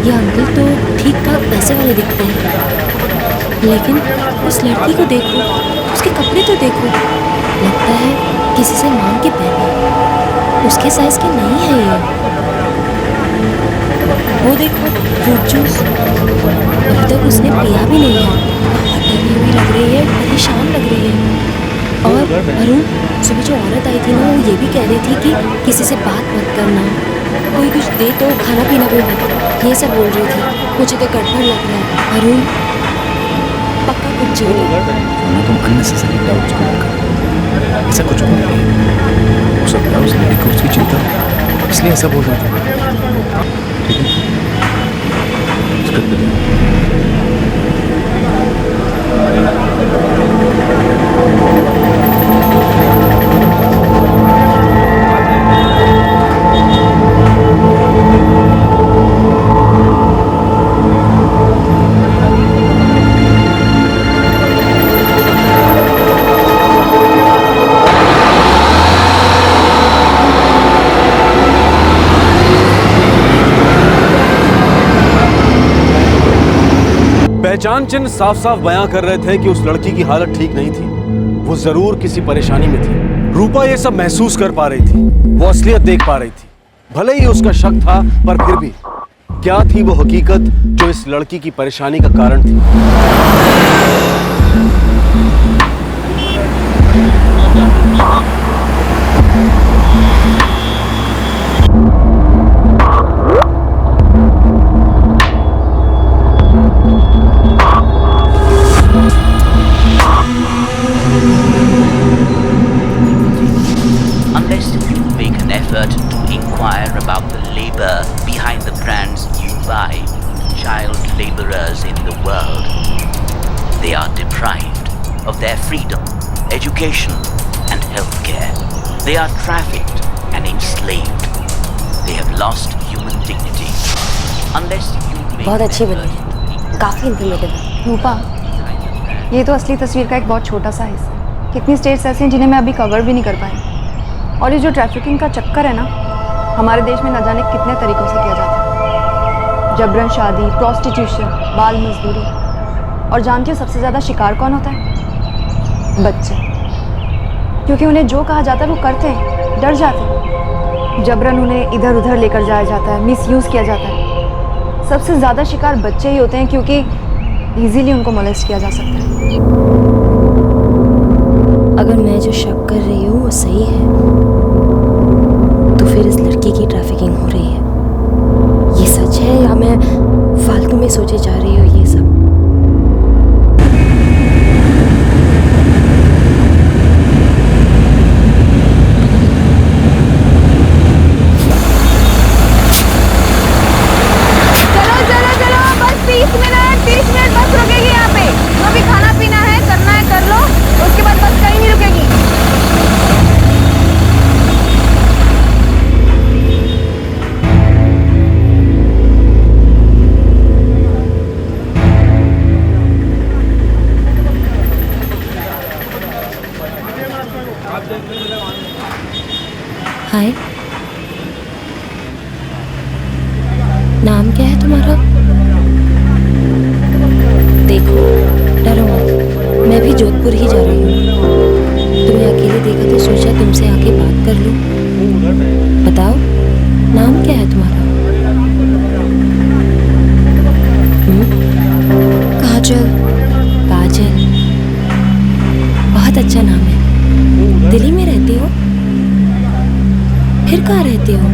ये अंकल तो ठीक ठाक पैसे वाले दिखते हैं, लेकिन उस लड़की को देखो, उसके कपड़े तो देखो, लगता है किसी से मांग के पहने। उसके साइज की नहीं है ये। वो देखो फ्रूट जूस, अभी तक उसने पिया भी नहीं है, डरी हुई लग रही है, परेशान लग रही है। और अरुण, सुबह जो औरत आई थी ना, वो ये भी कह रही थी कि किसी से बात मत करना, कोई कुछ दे तो खाना पीना भी मत, ये सब बोल रही थी। मुझे तो गड़बड़ लग रहा है। अरुण पक्का कुछ चाहिए। तुम अननेसेसरी डाउट्स को रखा, ऐसा कुछ भी नहीं है। हो सकता है उस लड़की को उसकी चिंता, इसलिए ऐसा बोल रहा था। ठीक है, स्क्रिप्ट पे पहचान चिन्ह साफ साफ बयां कर रहे थे कि उस लड़की की हालत ठीक नहीं थी। वो जरूर किसी परेशानी में थी। रूपा ये सब महसूस कर पा रही थी, वो असलियत देख पा रही थी। भले ही उसका शक था, पर फिर भी क्या थी वो हकीकत जो इस लड़की की परेशानी का कारण थी? Education and healthcare. They are trafficked and enslaved. They have lost human dignity. Unless you make बहुत अच्छी बनी, काफी इंफॉर्मेटिव। रूपा, ये तो असली तस्वीर का एक बहुत छोटा सा हिस्सा है। कितनी स्टेट्स ऐसे हैं जिन्हें मैं अभी कवर भी नहीं कर पाई। और ये जो ट्रैफिकिंग का चक्कर है ना, हमारे देश में न जाने कितने तरीकों से किया जाता है। जबरन शादी, प्रोस्टिट्यूशन, बाल मजदूरी। और जानती हो सबसे ज़्यादा शिकार कौन होता है? बच्चे। क्योंकि उन्हें जो कहा जाता है वो करते हैं, डर जाते हैं। जबरन उन्हें इधर उधर लेकर जाया जाता है, मिसयूज़ किया जाता है। सबसे ज़्यादा शिकार बच्चे ही होते हैं, क्योंकि इजीली उनको मोलेस्ट किया जा सकता है। अगर मैं जो शक कर रही हूँ वो सही है, तो फिर इस लड़की की ट्रैफिकिंग हो रही है। ये सच है या मैं फालतू में सोचे जा रही हूँ ये सब? नाम क्या है तुम्हारा? देखो, डरो मत, मैं भी जोधपुर ही जा रही हूँ। तुम्हें अकेले देखा तो सोचा तुमसे आके बात कर लूं। बताओ, नाम क्या है तुम्हारा? काजल। काजल, बहुत अच्छा नाम है। दिल्ली में रहती हो? फिर कहाँ रहती हो?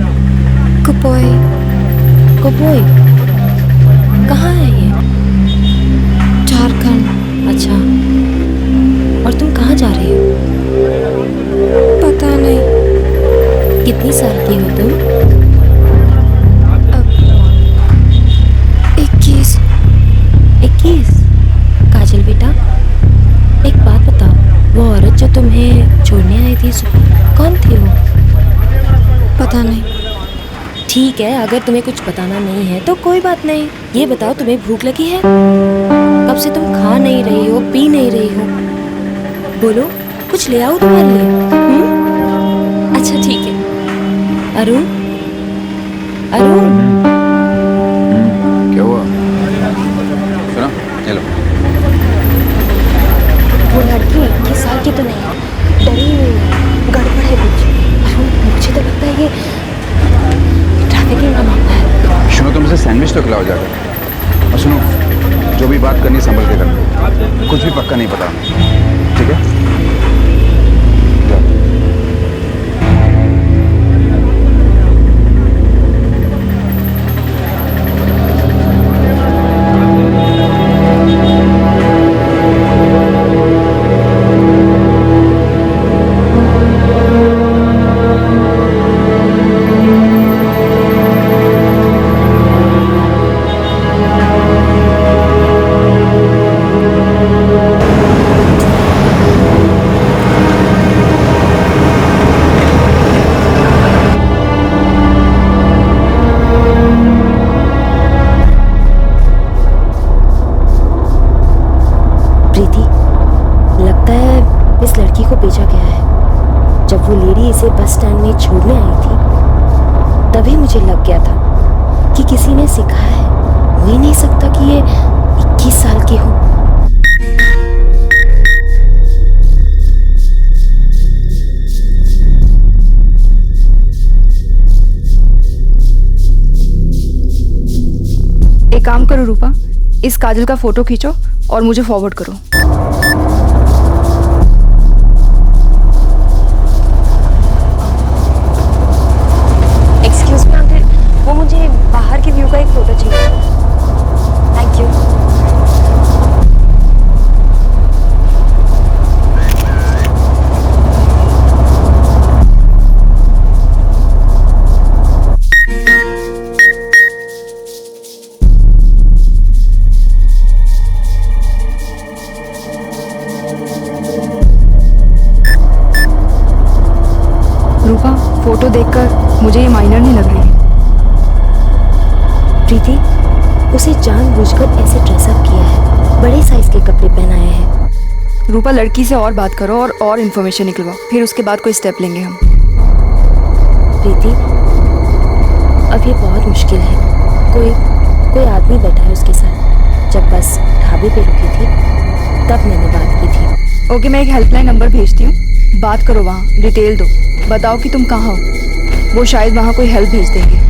कुपोई। कुपोई कहाँ है ये? झारखंड। अच्छा, और तुम कहाँ जा रही हो? पता नहीं। कितनी साल की हो तुम? 21। 21? काजल बेटा, एक बात बताओ, वो औरत जो तुम्हें छोड़ने आई थी सुबह, कौन थी वो? पता नहीं। ठीक है, अगर तुम्हें कुछ बताना नहीं है तो कोई बात नहीं। ये बताओ, तुम्हें भूख लगी है? कब से तुम खा नहीं रही हो, पी नहीं रही हो? बोलो, कुछ ले आओ तुम्हारे लिए। अच्छा ठीक है। अरुण, अरुण। क्या हुआ? सुना? चलो। वो लड़की 21 साल की तो नहीं है, डरी हुई है, गड़बड़ है कुछ। अरुण, मुझे तो लगता है ये ट्रैफिकिंग का मामला है। सुनो, तुम इसे सैंडविच तो खिलाओ जाकर। और सुनो, जो भी बात करनी संभल के करना, कुछ भी पक्का नहीं पता, ठीक है? इसे बस स्टैंड में छोड़ने आई थी, तभी मुझे लग गया था कि किसी ने सिखाया है। हो ही नहीं सकता कि ये 21 साल की हो। एक काम करो रूपा, इस काजल का फोटो खींचो और मुझे फॉरवर्ड करो। एक्सक्यूज मी अंकल, वो मुझे बाहर के व्यू का एक फोटो चाहिए। Thank you. रूपा, फोटो देखकर मुझे ये माइनर नहीं लग रही। प्रीति, उसे जानबूझकर ऐसे ड्रेसअप किया है, बड़े साइज के कपड़े पहनाए हैं। रूपा, लड़की से और बात करो और इन्फॉर्मेशन निकलवाओ, फिर उसके बाद कोई स्टेप लेंगे हम। प्रीति, अब ये बहुत मुश्किल है। कोई आदमी बैठा है उसके साथ। जब बस ढाबे पे रुकी थी तब मैंने बात की थी। ओके, मैं एक हेल्पलाइन नंबर भेजती हूँ, बात करो, वहाँ डिटेल दो, बताओ कि तुम कहाँ हो। वो शायद वहाँ कोई हेल्प भेज देंगे।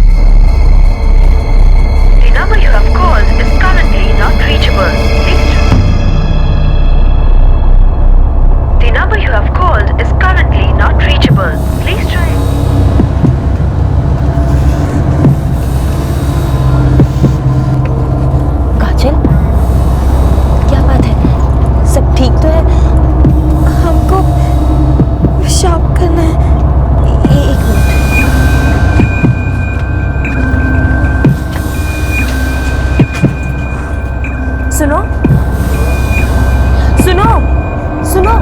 The number you have called is currently not reachable. The number you have called is currently not reachable. Please try. काजल, क्या बात है? सब ठीक तो है? हमको पेशाब करना है। एक मिनट। सुनो सुनो सुनो,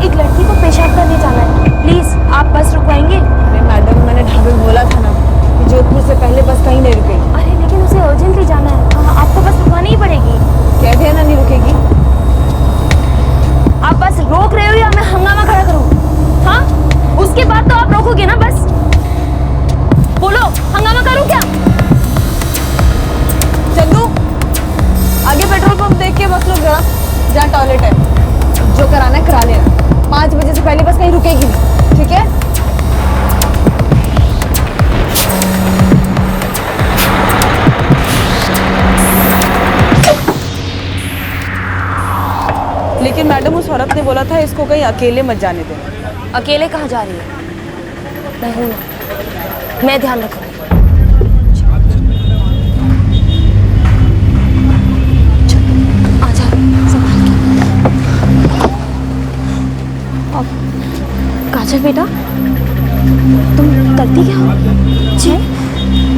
एक लड़की को पेशाब करने जाना है, प्लीज आप बस रुकवाएंगे? अरे मैडम, मैंने ढाबे में बोला था ना कि जोधपुर से पहले बस कहीं नहीं रुकेगी। अरे लेकिन उसे अर्जेंटली जाना है, आपको बस रुकवानी ही पड़ेगी। कह दिया ना नहीं रुकेगी। आप बस रोक रहे हो या मैं हंगामा खड़ा करूं? हाँ, उसके बाद तो आप रोकोगे ना? बस बोलो, हंगामा करूं क्या? लेकिन मैडम उस औरत ने बोला था इसको कहीं अकेले मत जाने देना। अकेले कहाँ जा रही है? मैं हूँ ना, मैं ध्यान रखूंगी। आजा, संभाल के। काजल बेटा, तुम करती क्या हो? जी,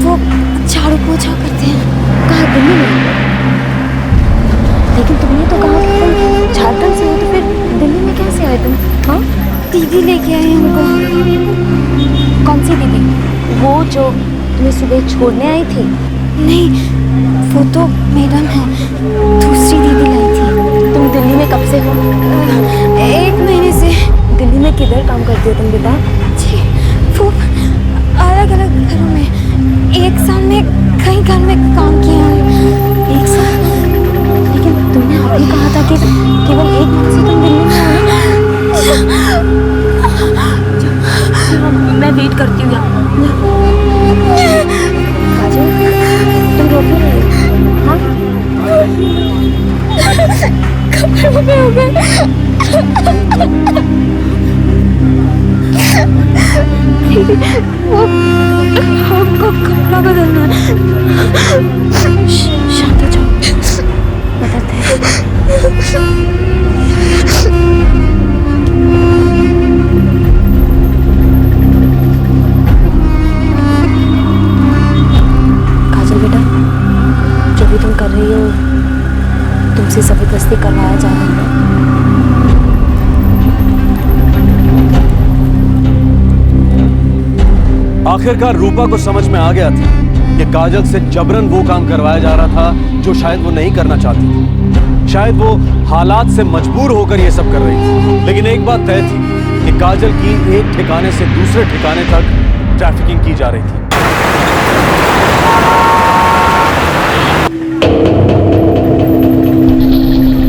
वो झाड़ू पोछा करते हैं। कहाँ? दिल्ली में? लेकिन तुमने तो कहा तुम झारखंड से हो, तो फिर दिल्ली में कैसे आए तुम? हाँ, दीदी लेके आए हैं उनको। कौन सी दीदी? वो जो तुम्हें सुबह छोड़ने आई थी? नहीं, वो तो मैडम है, दूसरी दीदी लाई थी। तुम दिल्ली में कब से हो? 1 महीने से। दिल्ली में किधर काम करती हो तुम बेटा? जी, वो अलग अलग घरों में। 1 साल में कई घर में काम किया हूँ। 1 साल? लेकिन तुमने अभी कहा था कि केवल 1 महीने से तुम दिल्ली में हो। मैं वेट करती हूँ यहाँ। काजल, तुम रो क्यों रही हो? हाँ? कपड़ों में हो गए। वो हमको कपड़ा बदलना है। शांत हो जाओ, बदलते हैं। कर रही हो, तुमसे जबरदस्ती करवाया जा रहा है। आखिरकार रूपा को समझ में आ गया था कि काजल से जबरन वो काम करवाया जा रहा था जो शायद वो नहीं करना चाहती थी। शायद वो हालात से मजबूर होकर ये सब कर रही थी। लेकिन एक बात तय थी कि काजल की एक ठिकाने से दूसरे ठिकाने तक ट्रैफिकिंग की जा रही थी।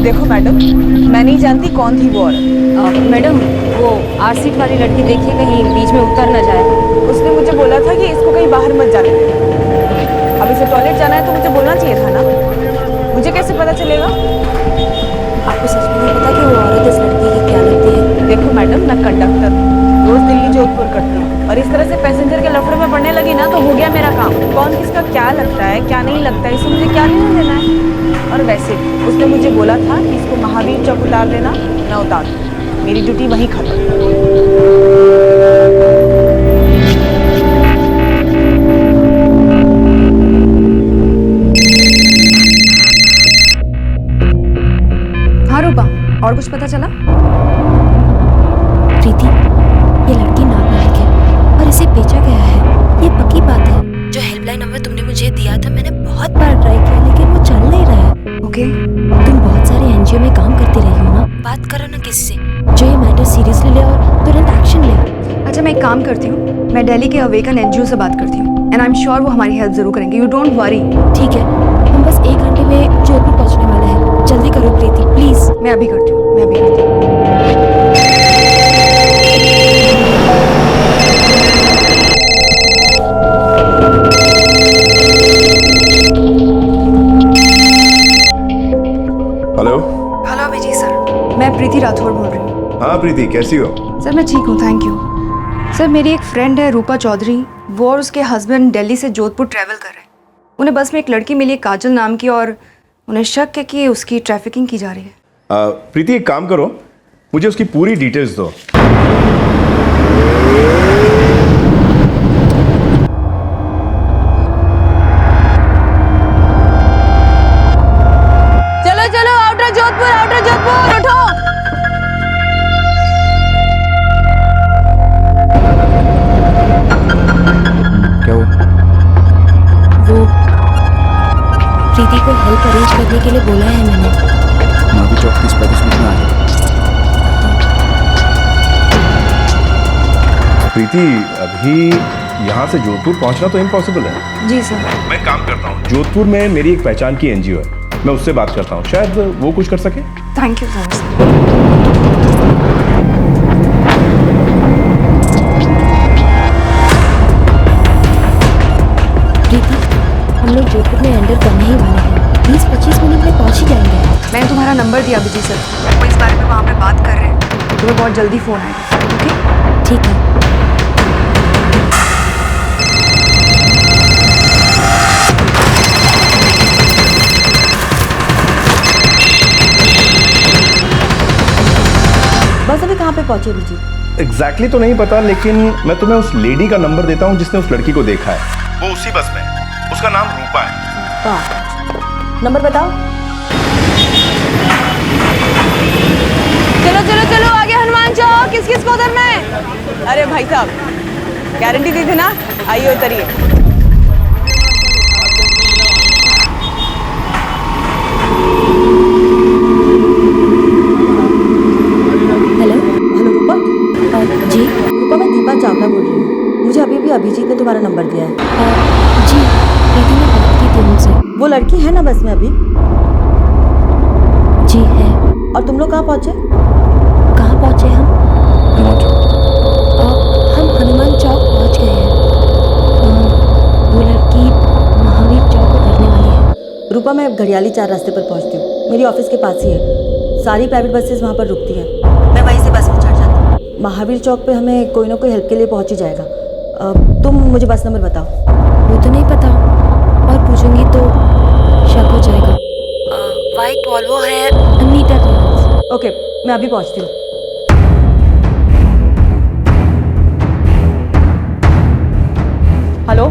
देखो मैडम, मैं नहीं जानती कौन थी वो औरत। मैडम, वो आर सीट वाली लड़की देखिए कहीं बीच में उतर न जाए। उसने मुझे बोला था कि इसको कहीं बाहर मत जाने देना। अब इसे टॉयलेट जाना है तो मुझे बोलना चाहिए था ना। मुझे कैसे पता चलेगा? आपको सच में नहीं पता कि वो औरत इस लड़की की क्या लगती है? देखो मैडम, मैं कंडक्टर रोज दिल्ली जोधपुर करती हूँ, और इस तरह से पैसेंजर के लफड़े में पड़ने लगी ना तो हो गया मेरा काम। कौन किसका क्या लगता है, क्या नहीं लगता है, इससे मुझे क्या लेना है। और वैसे उसने मुझे बोला था कि इसको महावीर चौक उतार देना, ना उतार दो। मेरी ड्यूटी वहीं खत्म। हाँ रूपा, और कुछ पता चला? प्रीति, ये लड़की नाबालिग है और इसे बेचा गया है, ये पक्की बात है। जो हेल्पलाइन नंबर तुमने मुझे दिया था, मैंने बहुत बार ट्राई किया लेकिन वो चल नहीं रहा है। ओके, तुम बहुत सारे एनजीओ में काम करती रही हो ना, बात करो ना किसी से जो ये मैटर सीरियसली ले और तुरंत एक्शन ले। अच्छा, मैं एक काम करती हूँ, मैं दिल्ली के अवेकन एनजीओ से बात करती हूँ, एंड आई एम श्योर वो हमारी हेल्प जरूर करेंगे। You don't worry. ठीक है, हम बस 1 घंटे में जोधपुर पहुंचने वाले हैं। जल्दी करो प्रीति, प्लीज। मैं अभी करती हूँ, मैं अभी करती हूँ। हेलो। हेलो अभिजीत सर, मैं प्रीति राठौर बोल रही हूँ। हाँ प्रीति, कैसी हो? सर मैं ठीक हूँ, थैंक यू। सर मेरी एक फ्रेंड है रूपा चौधरी, वो और उसके हस्बैंड दिल्ली से जोधपुर ट्रैवल कर रहे हैं। उन्हें बस में एक लड़की मिली है काजल नाम की, और उन्हें शक है कि उसकी ट्रैफिकिंग की जा रही है। प्रीति एक काम करो, मुझे उसकी पूरी डिटेल्स दो। चलो चलो, आउटर जोधपुर उठो। क्या हुआ? वो प्रीति को हेल्प अरेंज करने के लिए बोला है मैंने। महावीर चौक 30-35 मिनट में आ जाओ। प्रीति, अभी यहाँ से जोधपुर पहुँचना तो इम्पॉसिबल है। जी सर। मैं काम करता हूँ, जोधपुर में मेरी एक पहचान की एनजीओ है, मैं उससे बात करता हूँ, शायद वो कुछ कर सके। Thank you sir. प्रीति, हम लोग जोधपुर में एंटर करने ही वाले हैं। 20-25 मिनट में पहुंच ही जाएंगे। मैंने तुम्हारा नंबर थी अभिजीत सर, वो इस बारे में वहाँ पे बात कर रहे हैं, तुम्हें बहुत जल्दी फ़ोन आएगा। ओके, ठीक है। बस अभी कहाँ पे पहुंचे अभिजीत? एग्जैक्टली तो नहीं पता, लेकिन मैं तुम्हें उस लेडी का नंबर देता हूँ जिसने उस लड़की को देखा है। वो उसी बस में है। उसका नाम रूपा है। हाँ, नंबर बताओ। चलो चलो चलो, आगे हनुमान चौक। किस किस को उतरना है? अरे भाई साहब, गारंटी दी थी ना, आइए उतरिए। हेलो रूपा। जी रूपा, मैं दीपा चावला बोल रही हूँ। मुझे अभी भी अभिजीत ने तुम्हारा नंबर दिया है। जी, प्रीति ने बात की थी मुझसे। वो लड़की है ना बस में अभी? जी है। और तुम लोग कहाँ पहुँचे? कहाँ पहुँचे हम? हम हनुमान चौक पहुँच गए हैं। वो लड़की महावीर चौक उतरने वाली है। रूपा, मैं घड़ियाली 4 रास्ते पर पहुँचती हूँ। मेरी ऑफिस के पास ही है। सारी प्राइवेट बसेस वहाँ पर रुकती हैं। मैं वहीं से बस में चढ़ जाती हूँ। महावीर चौक पे हमें कोई ना कोई हेल्प के लिए पहुँच ही जाएगा। तुम मुझे बस नंबर बताओ। वो तो नहीं पता, और पूछूंगी तो शक हो जाएगा। वाइट वॉल्वो है, नीदरलैंड्स। ओके, मैं अभी पहुँचती हूँ। हेलो,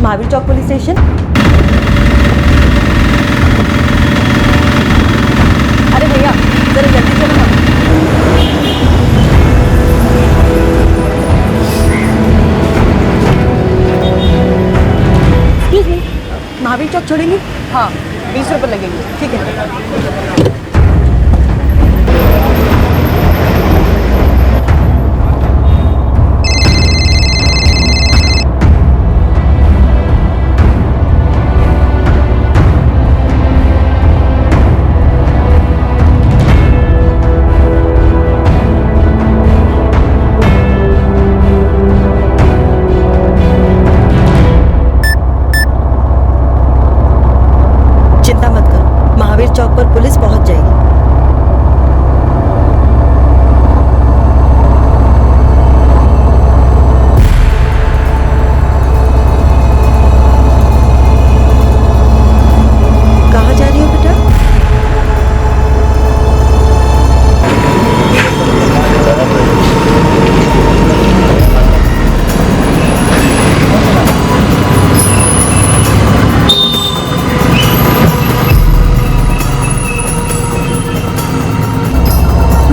महावीर चौक पुलिस स्टेशन। अरे भैया, जरा जल्दी चलो ना। एक्सक्यूज मी, महावीर चौक छोड़ेंगे? हाँ, 20 रुपये लगेंगे। ठीक है। चिंता मत करो, महावीर चौक पर पुलिस पहुंच जाएगी। कहाँ जा रही हो बेटा?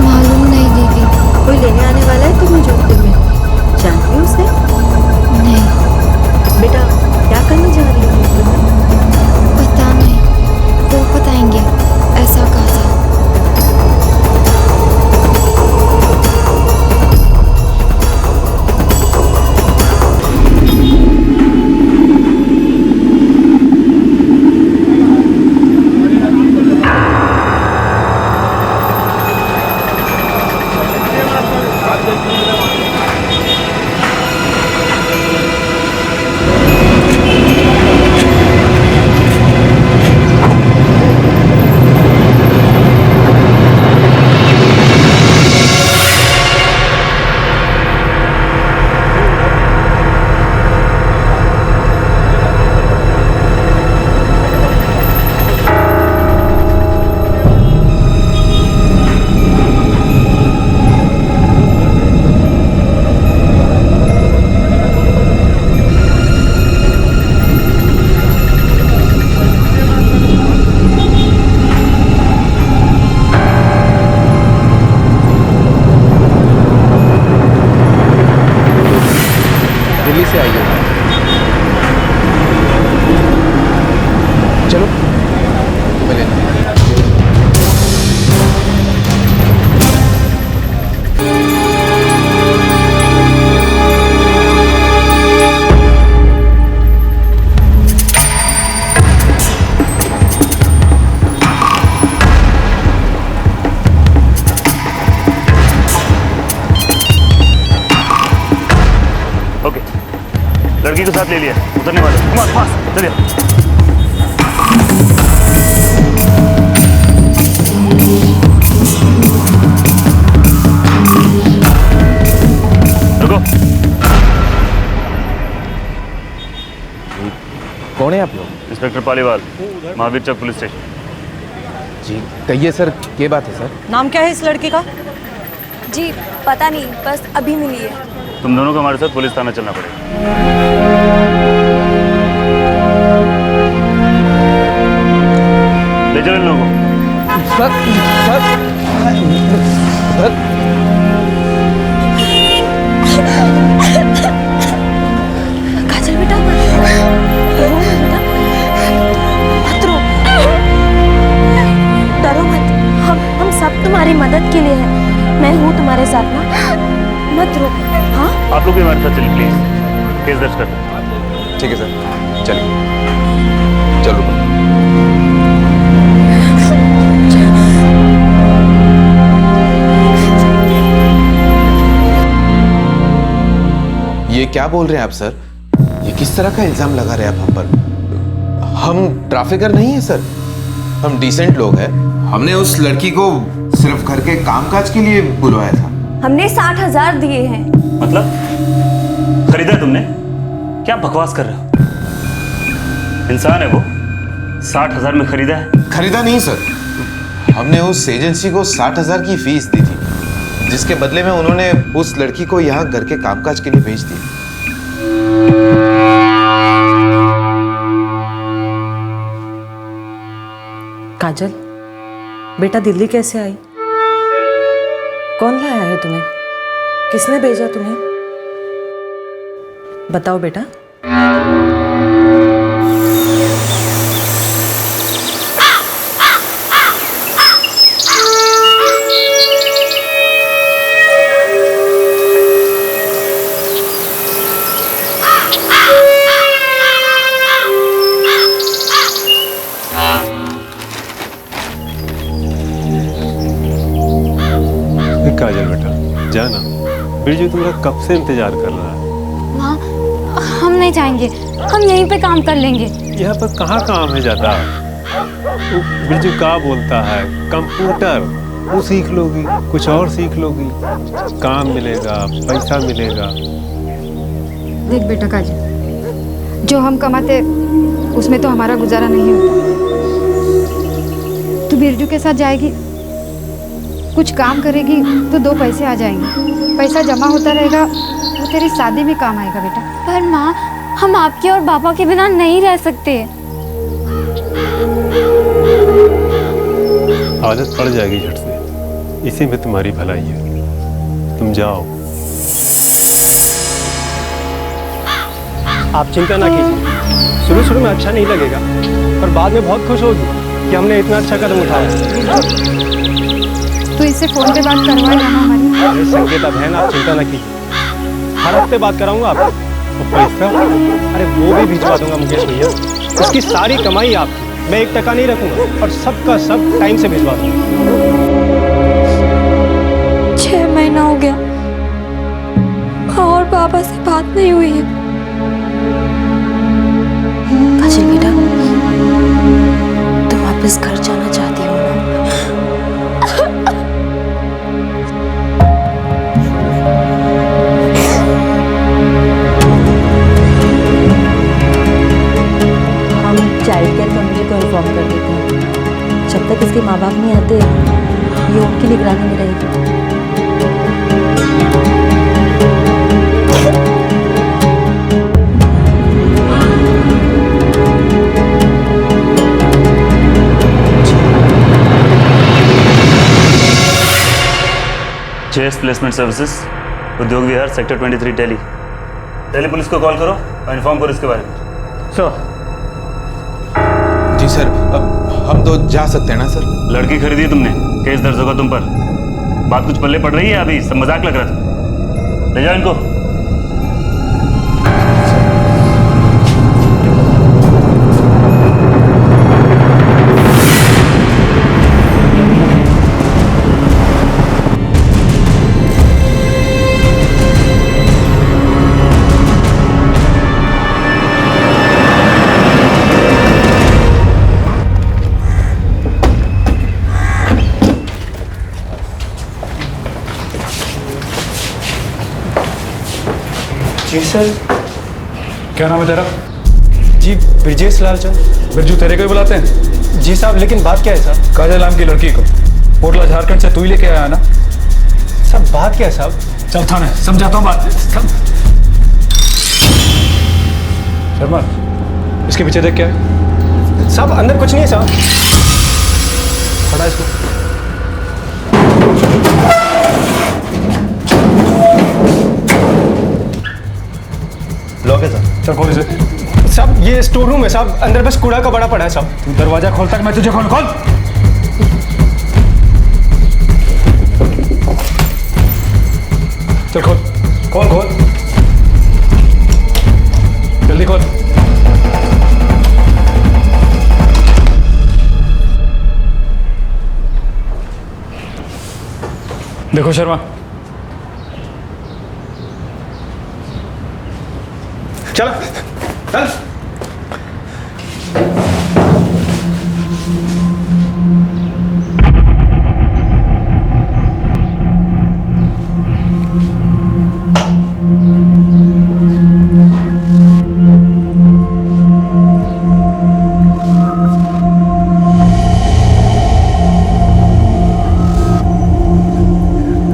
मालूम नहीं दीदी। कोई लेने आने वाला है तुम्हें जोधपुर में? जानती हो उसे? नहीं। बेटा, क्या करने जा रही हो जोधपुर में? पता नहीं, वो बताएंगे। ऐसा कहा था। दिल्ली से आई हो। चलो, तुम्हें लेना। लड़की को साथ ले लिया, उतरने वाले। कुमार फास्ट चलिए। कौन है आप लोग? इंस्पेक्टर पालीवाल, महावीर चौक पुलिस स्टेशन। जी कहिए सर, क्या बात है सर? नाम क्या है इस लड़की का? जी पता नहीं, बस अभी मिली है। तुम दोनों को हमारे साथ पुलिस थाना चलना पड़ेगा। ले चलो इन लोगों को। काजल बेटा रो मत बेटा, मत रो, डरो मत, हम सब तुम्हारी मदद के लिए हैं। मैं हूँ तुम्हारे साथ ना, मत रो। हाँ आप लोग भी हमारे साथ चलिए प्लीज, केस दर्ज कर दो। ठीक है सर, चलिए चलो। ये क्या बोल रहे हैं आप सर? ये किस तरह का इल्जाम लगा रहे हैं आप हम पर? हम ट्रैफिकर नहीं है सर, हम डिसेंट लोग हैं। हमने उस लड़की को सिर्फ घर के कामकाज के लिए बुलवाया था। हमने 60,000 दिए हैं। मतलब खरीदा तुमने? क्या बकवास कर रहे हो? इंसान है वो, 60,000 में खरीदा है? खरीदा नहीं सर, हमने उस एजेंसी को 60,000 की फीस दी थी, जिसके बदले में उन्होंने उस लड़की को यहाँ घर के कामकाज के लिए भेज दिया। काजल बेटा, दिल्ली कैसे आई? कौन लाया है तुम्हें? किसने भेजा तुम्हें? बताओ बेटा। काजल बेटा जाना, बिरजू तुम्हारा कब से इंतजार कर रहा है। माँ हम नहीं जाएंगे, हम यहीं पे काम कर लेंगे। यहाँ पर कहाँ काम है ज़्यादा? बिरजू का बोलता है कंप्यूटर, वो सीख लोगी, कुछ और सीख लोगी, काम मिलेगा, पैसा मिलेगा। देख बेटा काजल, जो हम कमाते उसमें तो हमारा गुजारा नहीं होता। तू बिरजू के साथ जाएगी, कुछ काम करेगी तो 2 पैसे आ जाएंगे, पैसा जमा होता रहेगा, वो तेरी शादी में काम आएगा बेटा। पर माँ, हम आपके और पापा के बिना नहीं रह सकते। आदत पड़ जाएगी झट से, इसी में तुम्हारी भलाई है। तुम जाओ। आप चिंता ना कीजिए, शुरू में अच्छा नहीं लगेगा, पर बाद में बहुत खुश होगी कि हमने इतना अच्छा कदम उठाया। तो इससे फोन पे बात करवाएगा ना हमारी? अरे संकेता बहन, आप चिंता ना कीजिए, हर हफ्ते बात कराऊंगा आपको। और पैसा, अरे वो भी भिजवा दूंगा मुकेश भैया। उसकी सारी कमाई आपकी, मैं 1 टका नहीं रखूंगा, और सबका सब टाइम से भिजवा दूंगा। 6 महीना हो गया और पापा से बात नहीं हुई है। काजल बेटा, तुम वापस घर जाना चाहती हो ना? चाइल्ड केयर फैमिली को इन्फॉर्म कर देते हैं। जब तक इसके माँ बाप नहीं आते, ये उनकी निगरानी में रहेगी। जेएस प्लेसमेंट सर्विसेज, उद्योग विहार, सेक्टर 23, दिल्ली पुलिस को कॉल करो और इन्फॉर्म करो इसके बारे में। सर। जी सर, अब हम तो जा सकते हैं ना सर? लड़की खरीदी तुमने, केस दर्ज होगा तुम पर। बात कुछ पल्ले पड़ रही है? अभी सब मजाक लग रहा था। ले जाओ इनको। जी सर। क्या नाम है तेरा? जी ब्रिजेश लाल चंद। बिरजू तेरे को ही बुलाते हैं? जी साहब, लेकिन बात क्या है साहब? काजल नाम की लड़की को पोटला झारखंड से तू ही लेके आया ना? सब बात क्या है साहब? चल थाने, समझाता हूँ बात। शर्मा, इसके पीछे देख क्या है? साहब अंदर कुछ नहीं है साहब। हटा इसको। लॉक है सर। चल खोल इसे। साहब ये स्टोर रूम है साहब, अंदर बस कूड़ा का बड़ा पड़ा है साहब। तू दरवाजा खोलता है, मैं तुझे खोल। चल खोल। जल्दी खोल। देखो शर्मा, चल।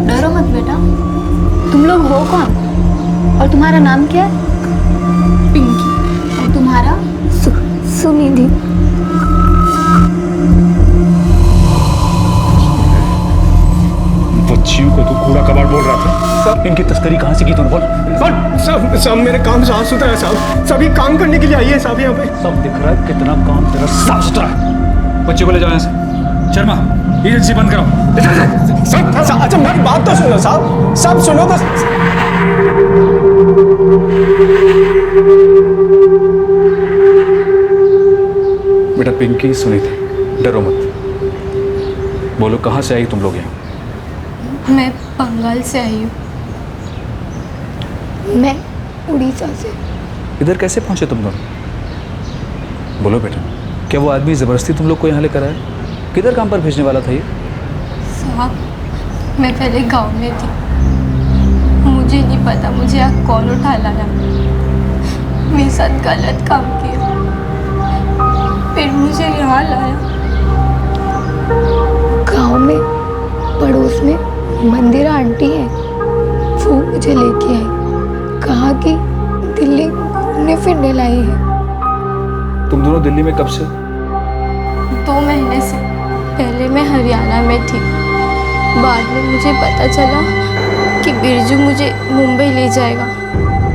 डरो मत बेटा। तुम लोग हो कौन और तुम्हारा नाम क्या है? पिंकी। और तुम्हारा? सुनिधि। बच्चियों को तू कूड़ा कबाड़ बोल रहा था? सब इनकी तस्करी कहाँ से की तूने बोल? सब मेरे काम साफ सुथरा है साहब। सभी काम करने के लिए आई है साहब यहाँ पे। सब दिख रहा है कितना काम तेरा साफ सुथरा है। बच्चे को ले जाओ यहाँ से। शर्मा, एजेंसी बंद कराओ। सब अच्छा मेरी बात तो सुनो साहब। सब सुनो तो। बेटा पिंकी सुनी थी, डरो मत। बोलो कहाँ से आई तुम लोग यहाँ? मैं बंगाल से आई हूँ। मैं उड़ीसा से। इधर कैसे पहुँचे तुम दोनों? बोलो बेटा, क्या वो आदमी ज़बरदस्ती तुम लोग को यहाँ लेकर आया? किधर काम पर भेजने वाला था ये? साहब मैं पहले गांव में थी, मुझे नहीं पता मुझे यहाँ कौन उठा लाया। मेरे साथ गलत काम किया, फिर मुझे यहाँ लाया। गांव में पड़ोस में मंदिरा आंटी है, वो मुझे लेके आई, कहा कि दिल्ली घूमने फिरने लाई है। तुम दोनों दिल्ली में कब से? 2 महीने से। पहले मैं हरियाणा में थी, बाद में मुझे पता चला कि बिरजू मुझे मुंबई ले जाएगा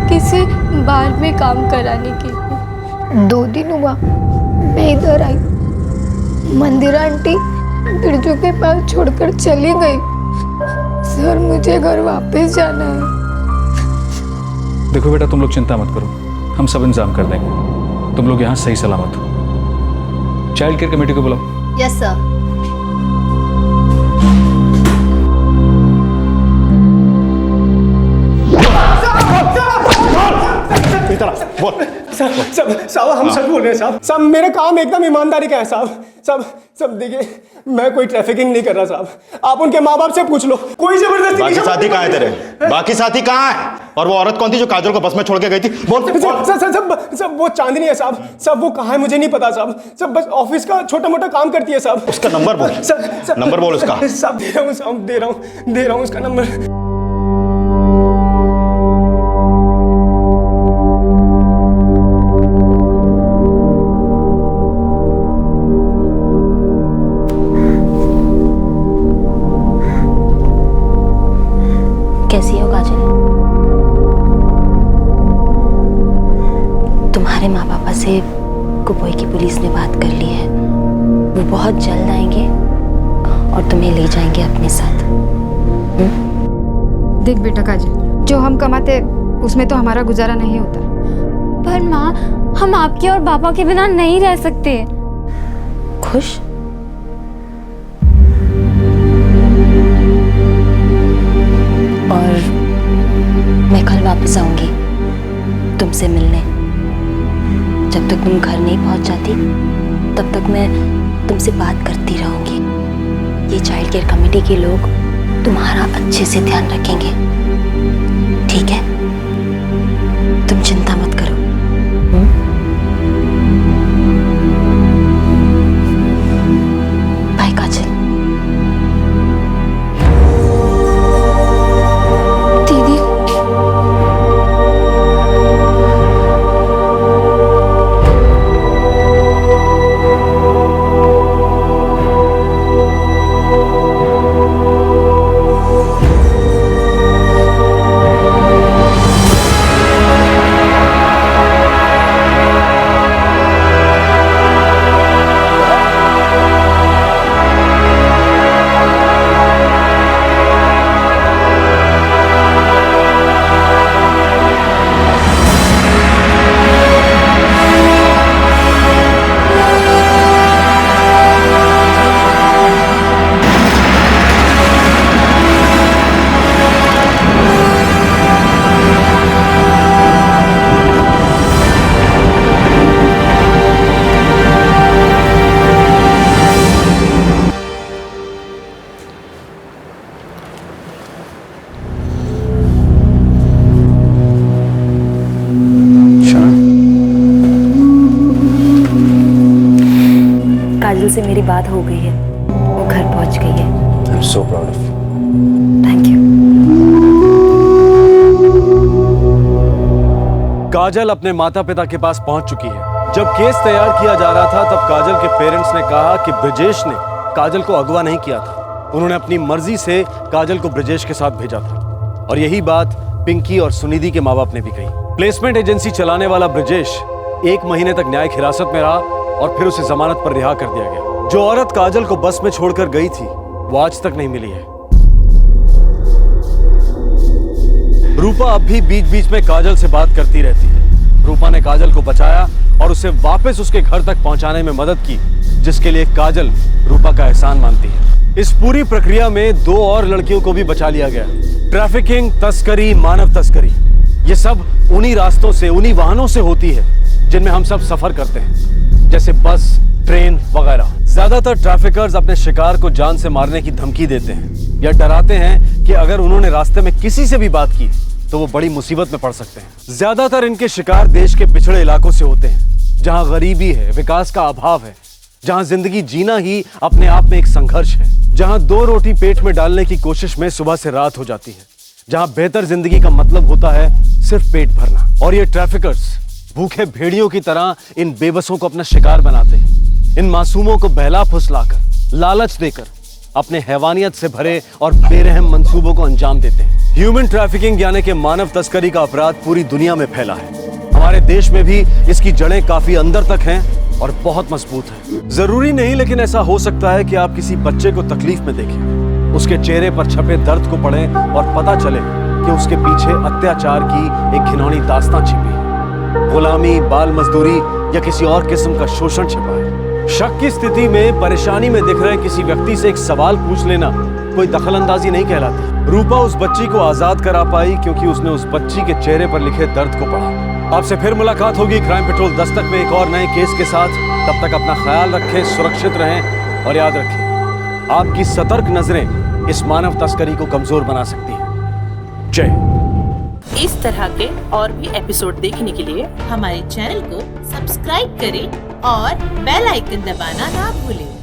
किसी बार में काम कराने के लिए। 2 दिन हुआ मैं इधर आई, मंदिरा आंटी बिरजू के पास छोड़कर चली गई। सर मुझे घर वापस जाना है। देखो बेटा, तुम लोग चिंता मत करो, हम सब इंतजाम कर देंगे। तुम लोग यहाँ सही सलामत हो। चाइल्ड केयर कमेटी को बुलाओ। Yes sir. साहब हम सच बोल रहे हैं साहब। साहब मेरा काम एकदम ईमानदारी का है साहब। सब देखिए, मैं कोई ट्रैफिकिंग नहीं कर रहा साहब। आप उनके माँ बाप से पूछ लो, कोई जबरदस्ती। बाकी साथी कहाँ है तेरे? बाकी साथी कहाँ है? और वो औरत कौन थी जो काजल को बस में छोड़ के गई थी? बोल। सब वो चांदनी है साहब। सब वो कहाँ है मुझे नहीं पता साहब। सब बस ऑफिस का छोटा मोटा काम करती है साहब। उसका नंबर बोल। नंबर बोल उसका। सब दे रहा हूँ उसका नंबर। कैसी हो काजल? तुम्हारे माँ पापा से कुपोई की पुलिस ने बात कर ली है, वो बहुत जल्द आएंगे और तुम्हें ले जाएंगे अपने साथ। देख बेटा काजल, जो हम कमाते उसमें तो हमारा गुजारा नहीं होता। पर माँ, हम आपके और पापा के बिना नहीं रह सकते। खुश? और मैं कल वापस आऊंगी तुमसे मिलने। जब तक तुम घर नहीं पहुंच जाती तब तक मैं तुमसे बात करती रहूंगी। ये चाइल्ड केयर कमेटी के लोग तुम्हारा अच्छे से ध्यान रखेंगे, ठीक है? तुम चिंता मत करो। काजल से मेरी बात हो गई है, वो घर पहुंच गई है। I am so proud of you. Thank you. Kajal अपने माता पिता के पास पहुंच चुकी है। जब केस तैयार किया जा रहा था तब काजल के पेरेंट्स ने कहा कि ब्रजेश ने काजल को अगवा नहीं किया था। उन्होंने अपनी मर्जी से काजल को ब्रजेश के साथ भेजा था। और यही बात पिंकी और सुनिधि के माँ बाप ने भी कही। प्लेसमेंट एजेंसी चलाने वाला ब्रजेश 1 महीने तक न्यायिक हिरासत में रहा और फिर उसे जमानत पर रिहा कर दिया गया। जो औरत काजल को बस में छोड़कर गई थी वो आज तक नहीं मिली है। रूपा अब भी बीच बीच में काजल से बात करती रहती है। रूपा ने काजल को बचाया और उसे वापस उसके घर तक पहुंचाने में मदद की, जिसके लिए काजल रूपा का एहसान मानती है। इस पूरी प्रक्रिया में 2 और लड़कियों को भी बचा लिया गया। ट्रैफिकिंग, तस्करी, मानव तस्करी, ये सब उन्हीं रास्तों से, उन्हीं वाहनों से होती है जिनमें हम सब सफर करते हैं, जैसे बस, ट्रेन वगैरह। ज्यादातर ट्रैफिकर्स अपने शिकार को जान से मारने की धमकी देते हैं या डराते हैं कि अगर उन्होंने रास्ते में किसी से भी बात की तो वो बड़ी मुसीबत में पड़ सकते हैं। ज्यादातर इनके शिकार देश के पिछड़े इलाकों से होते हैं, जहां गरीबी है, विकास का अभाव है, जहां जिंदगी जीना ही अपने आप में एक संघर्ष है, जहां 2 रोटी पेट में डालने की कोशिश में सुबह से रात हो जाती है, जहां बेहतर जिंदगी का मतलब होता है सिर्फ पेट भरना। और ये ट्रैफिकर्स भूखे भेड़ियों की तरह इन बेबसों को अपना शिकार बनाते हैं। इन मासूमों को बहला फुसलाकर, लालच देकर अपने हैवानियत से भरे और बेरहम मंसूबों को अंजाम देते हैं। ह्यूमन ट्रैफिकिंग यानी कि मानव तस्करी का अपराध पूरी दुनिया में फैला है। हमारे देश में भी इसकी जड़ें काफी अंदर तक हैं और बहुत मजबूत हैं। जरूरी नहीं, लेकिन ऐसा हो सकता है कि आप किसी बच्चे को तकलीफ में देखें, उसके चेहरे पर छपे दर्द को पढ़ें और पता चले कि उसके पीछे अत्याचार की एक घिनौनी दास्तां छिपी है, गुलामी, बाल मजदूरी या किसी और किस्म का शोषण छिपा है। शक की स्थिति में, परेशानी में दिख रहे किसी व्यक्ति से एक सवाल पूछ लेना कोई दखलंदाजी नहीं कहलाती। रूपा उस बच्ची को आजाद करा पाई क्योंकि उसने उस बच्ची के चेहरे पर लिखे दर्द को पढ़ा। आपसे फिर मुलाकात होगी क्राइम पेट्रोल दस्तक में एक और नए केस के साथ। तब तक अपना ख्याल रखें, सुरक्षित रहें और याद रखें, आपकी सतर्क नजरें इस मानव तस्करी को कमजोर बना सकती हैं। जय। इस तरह के और भी एपिसोड देखने के लिए हमारे चैनल को सब्सक्राइब करें और बेल आइकन दबाना ना भूलें।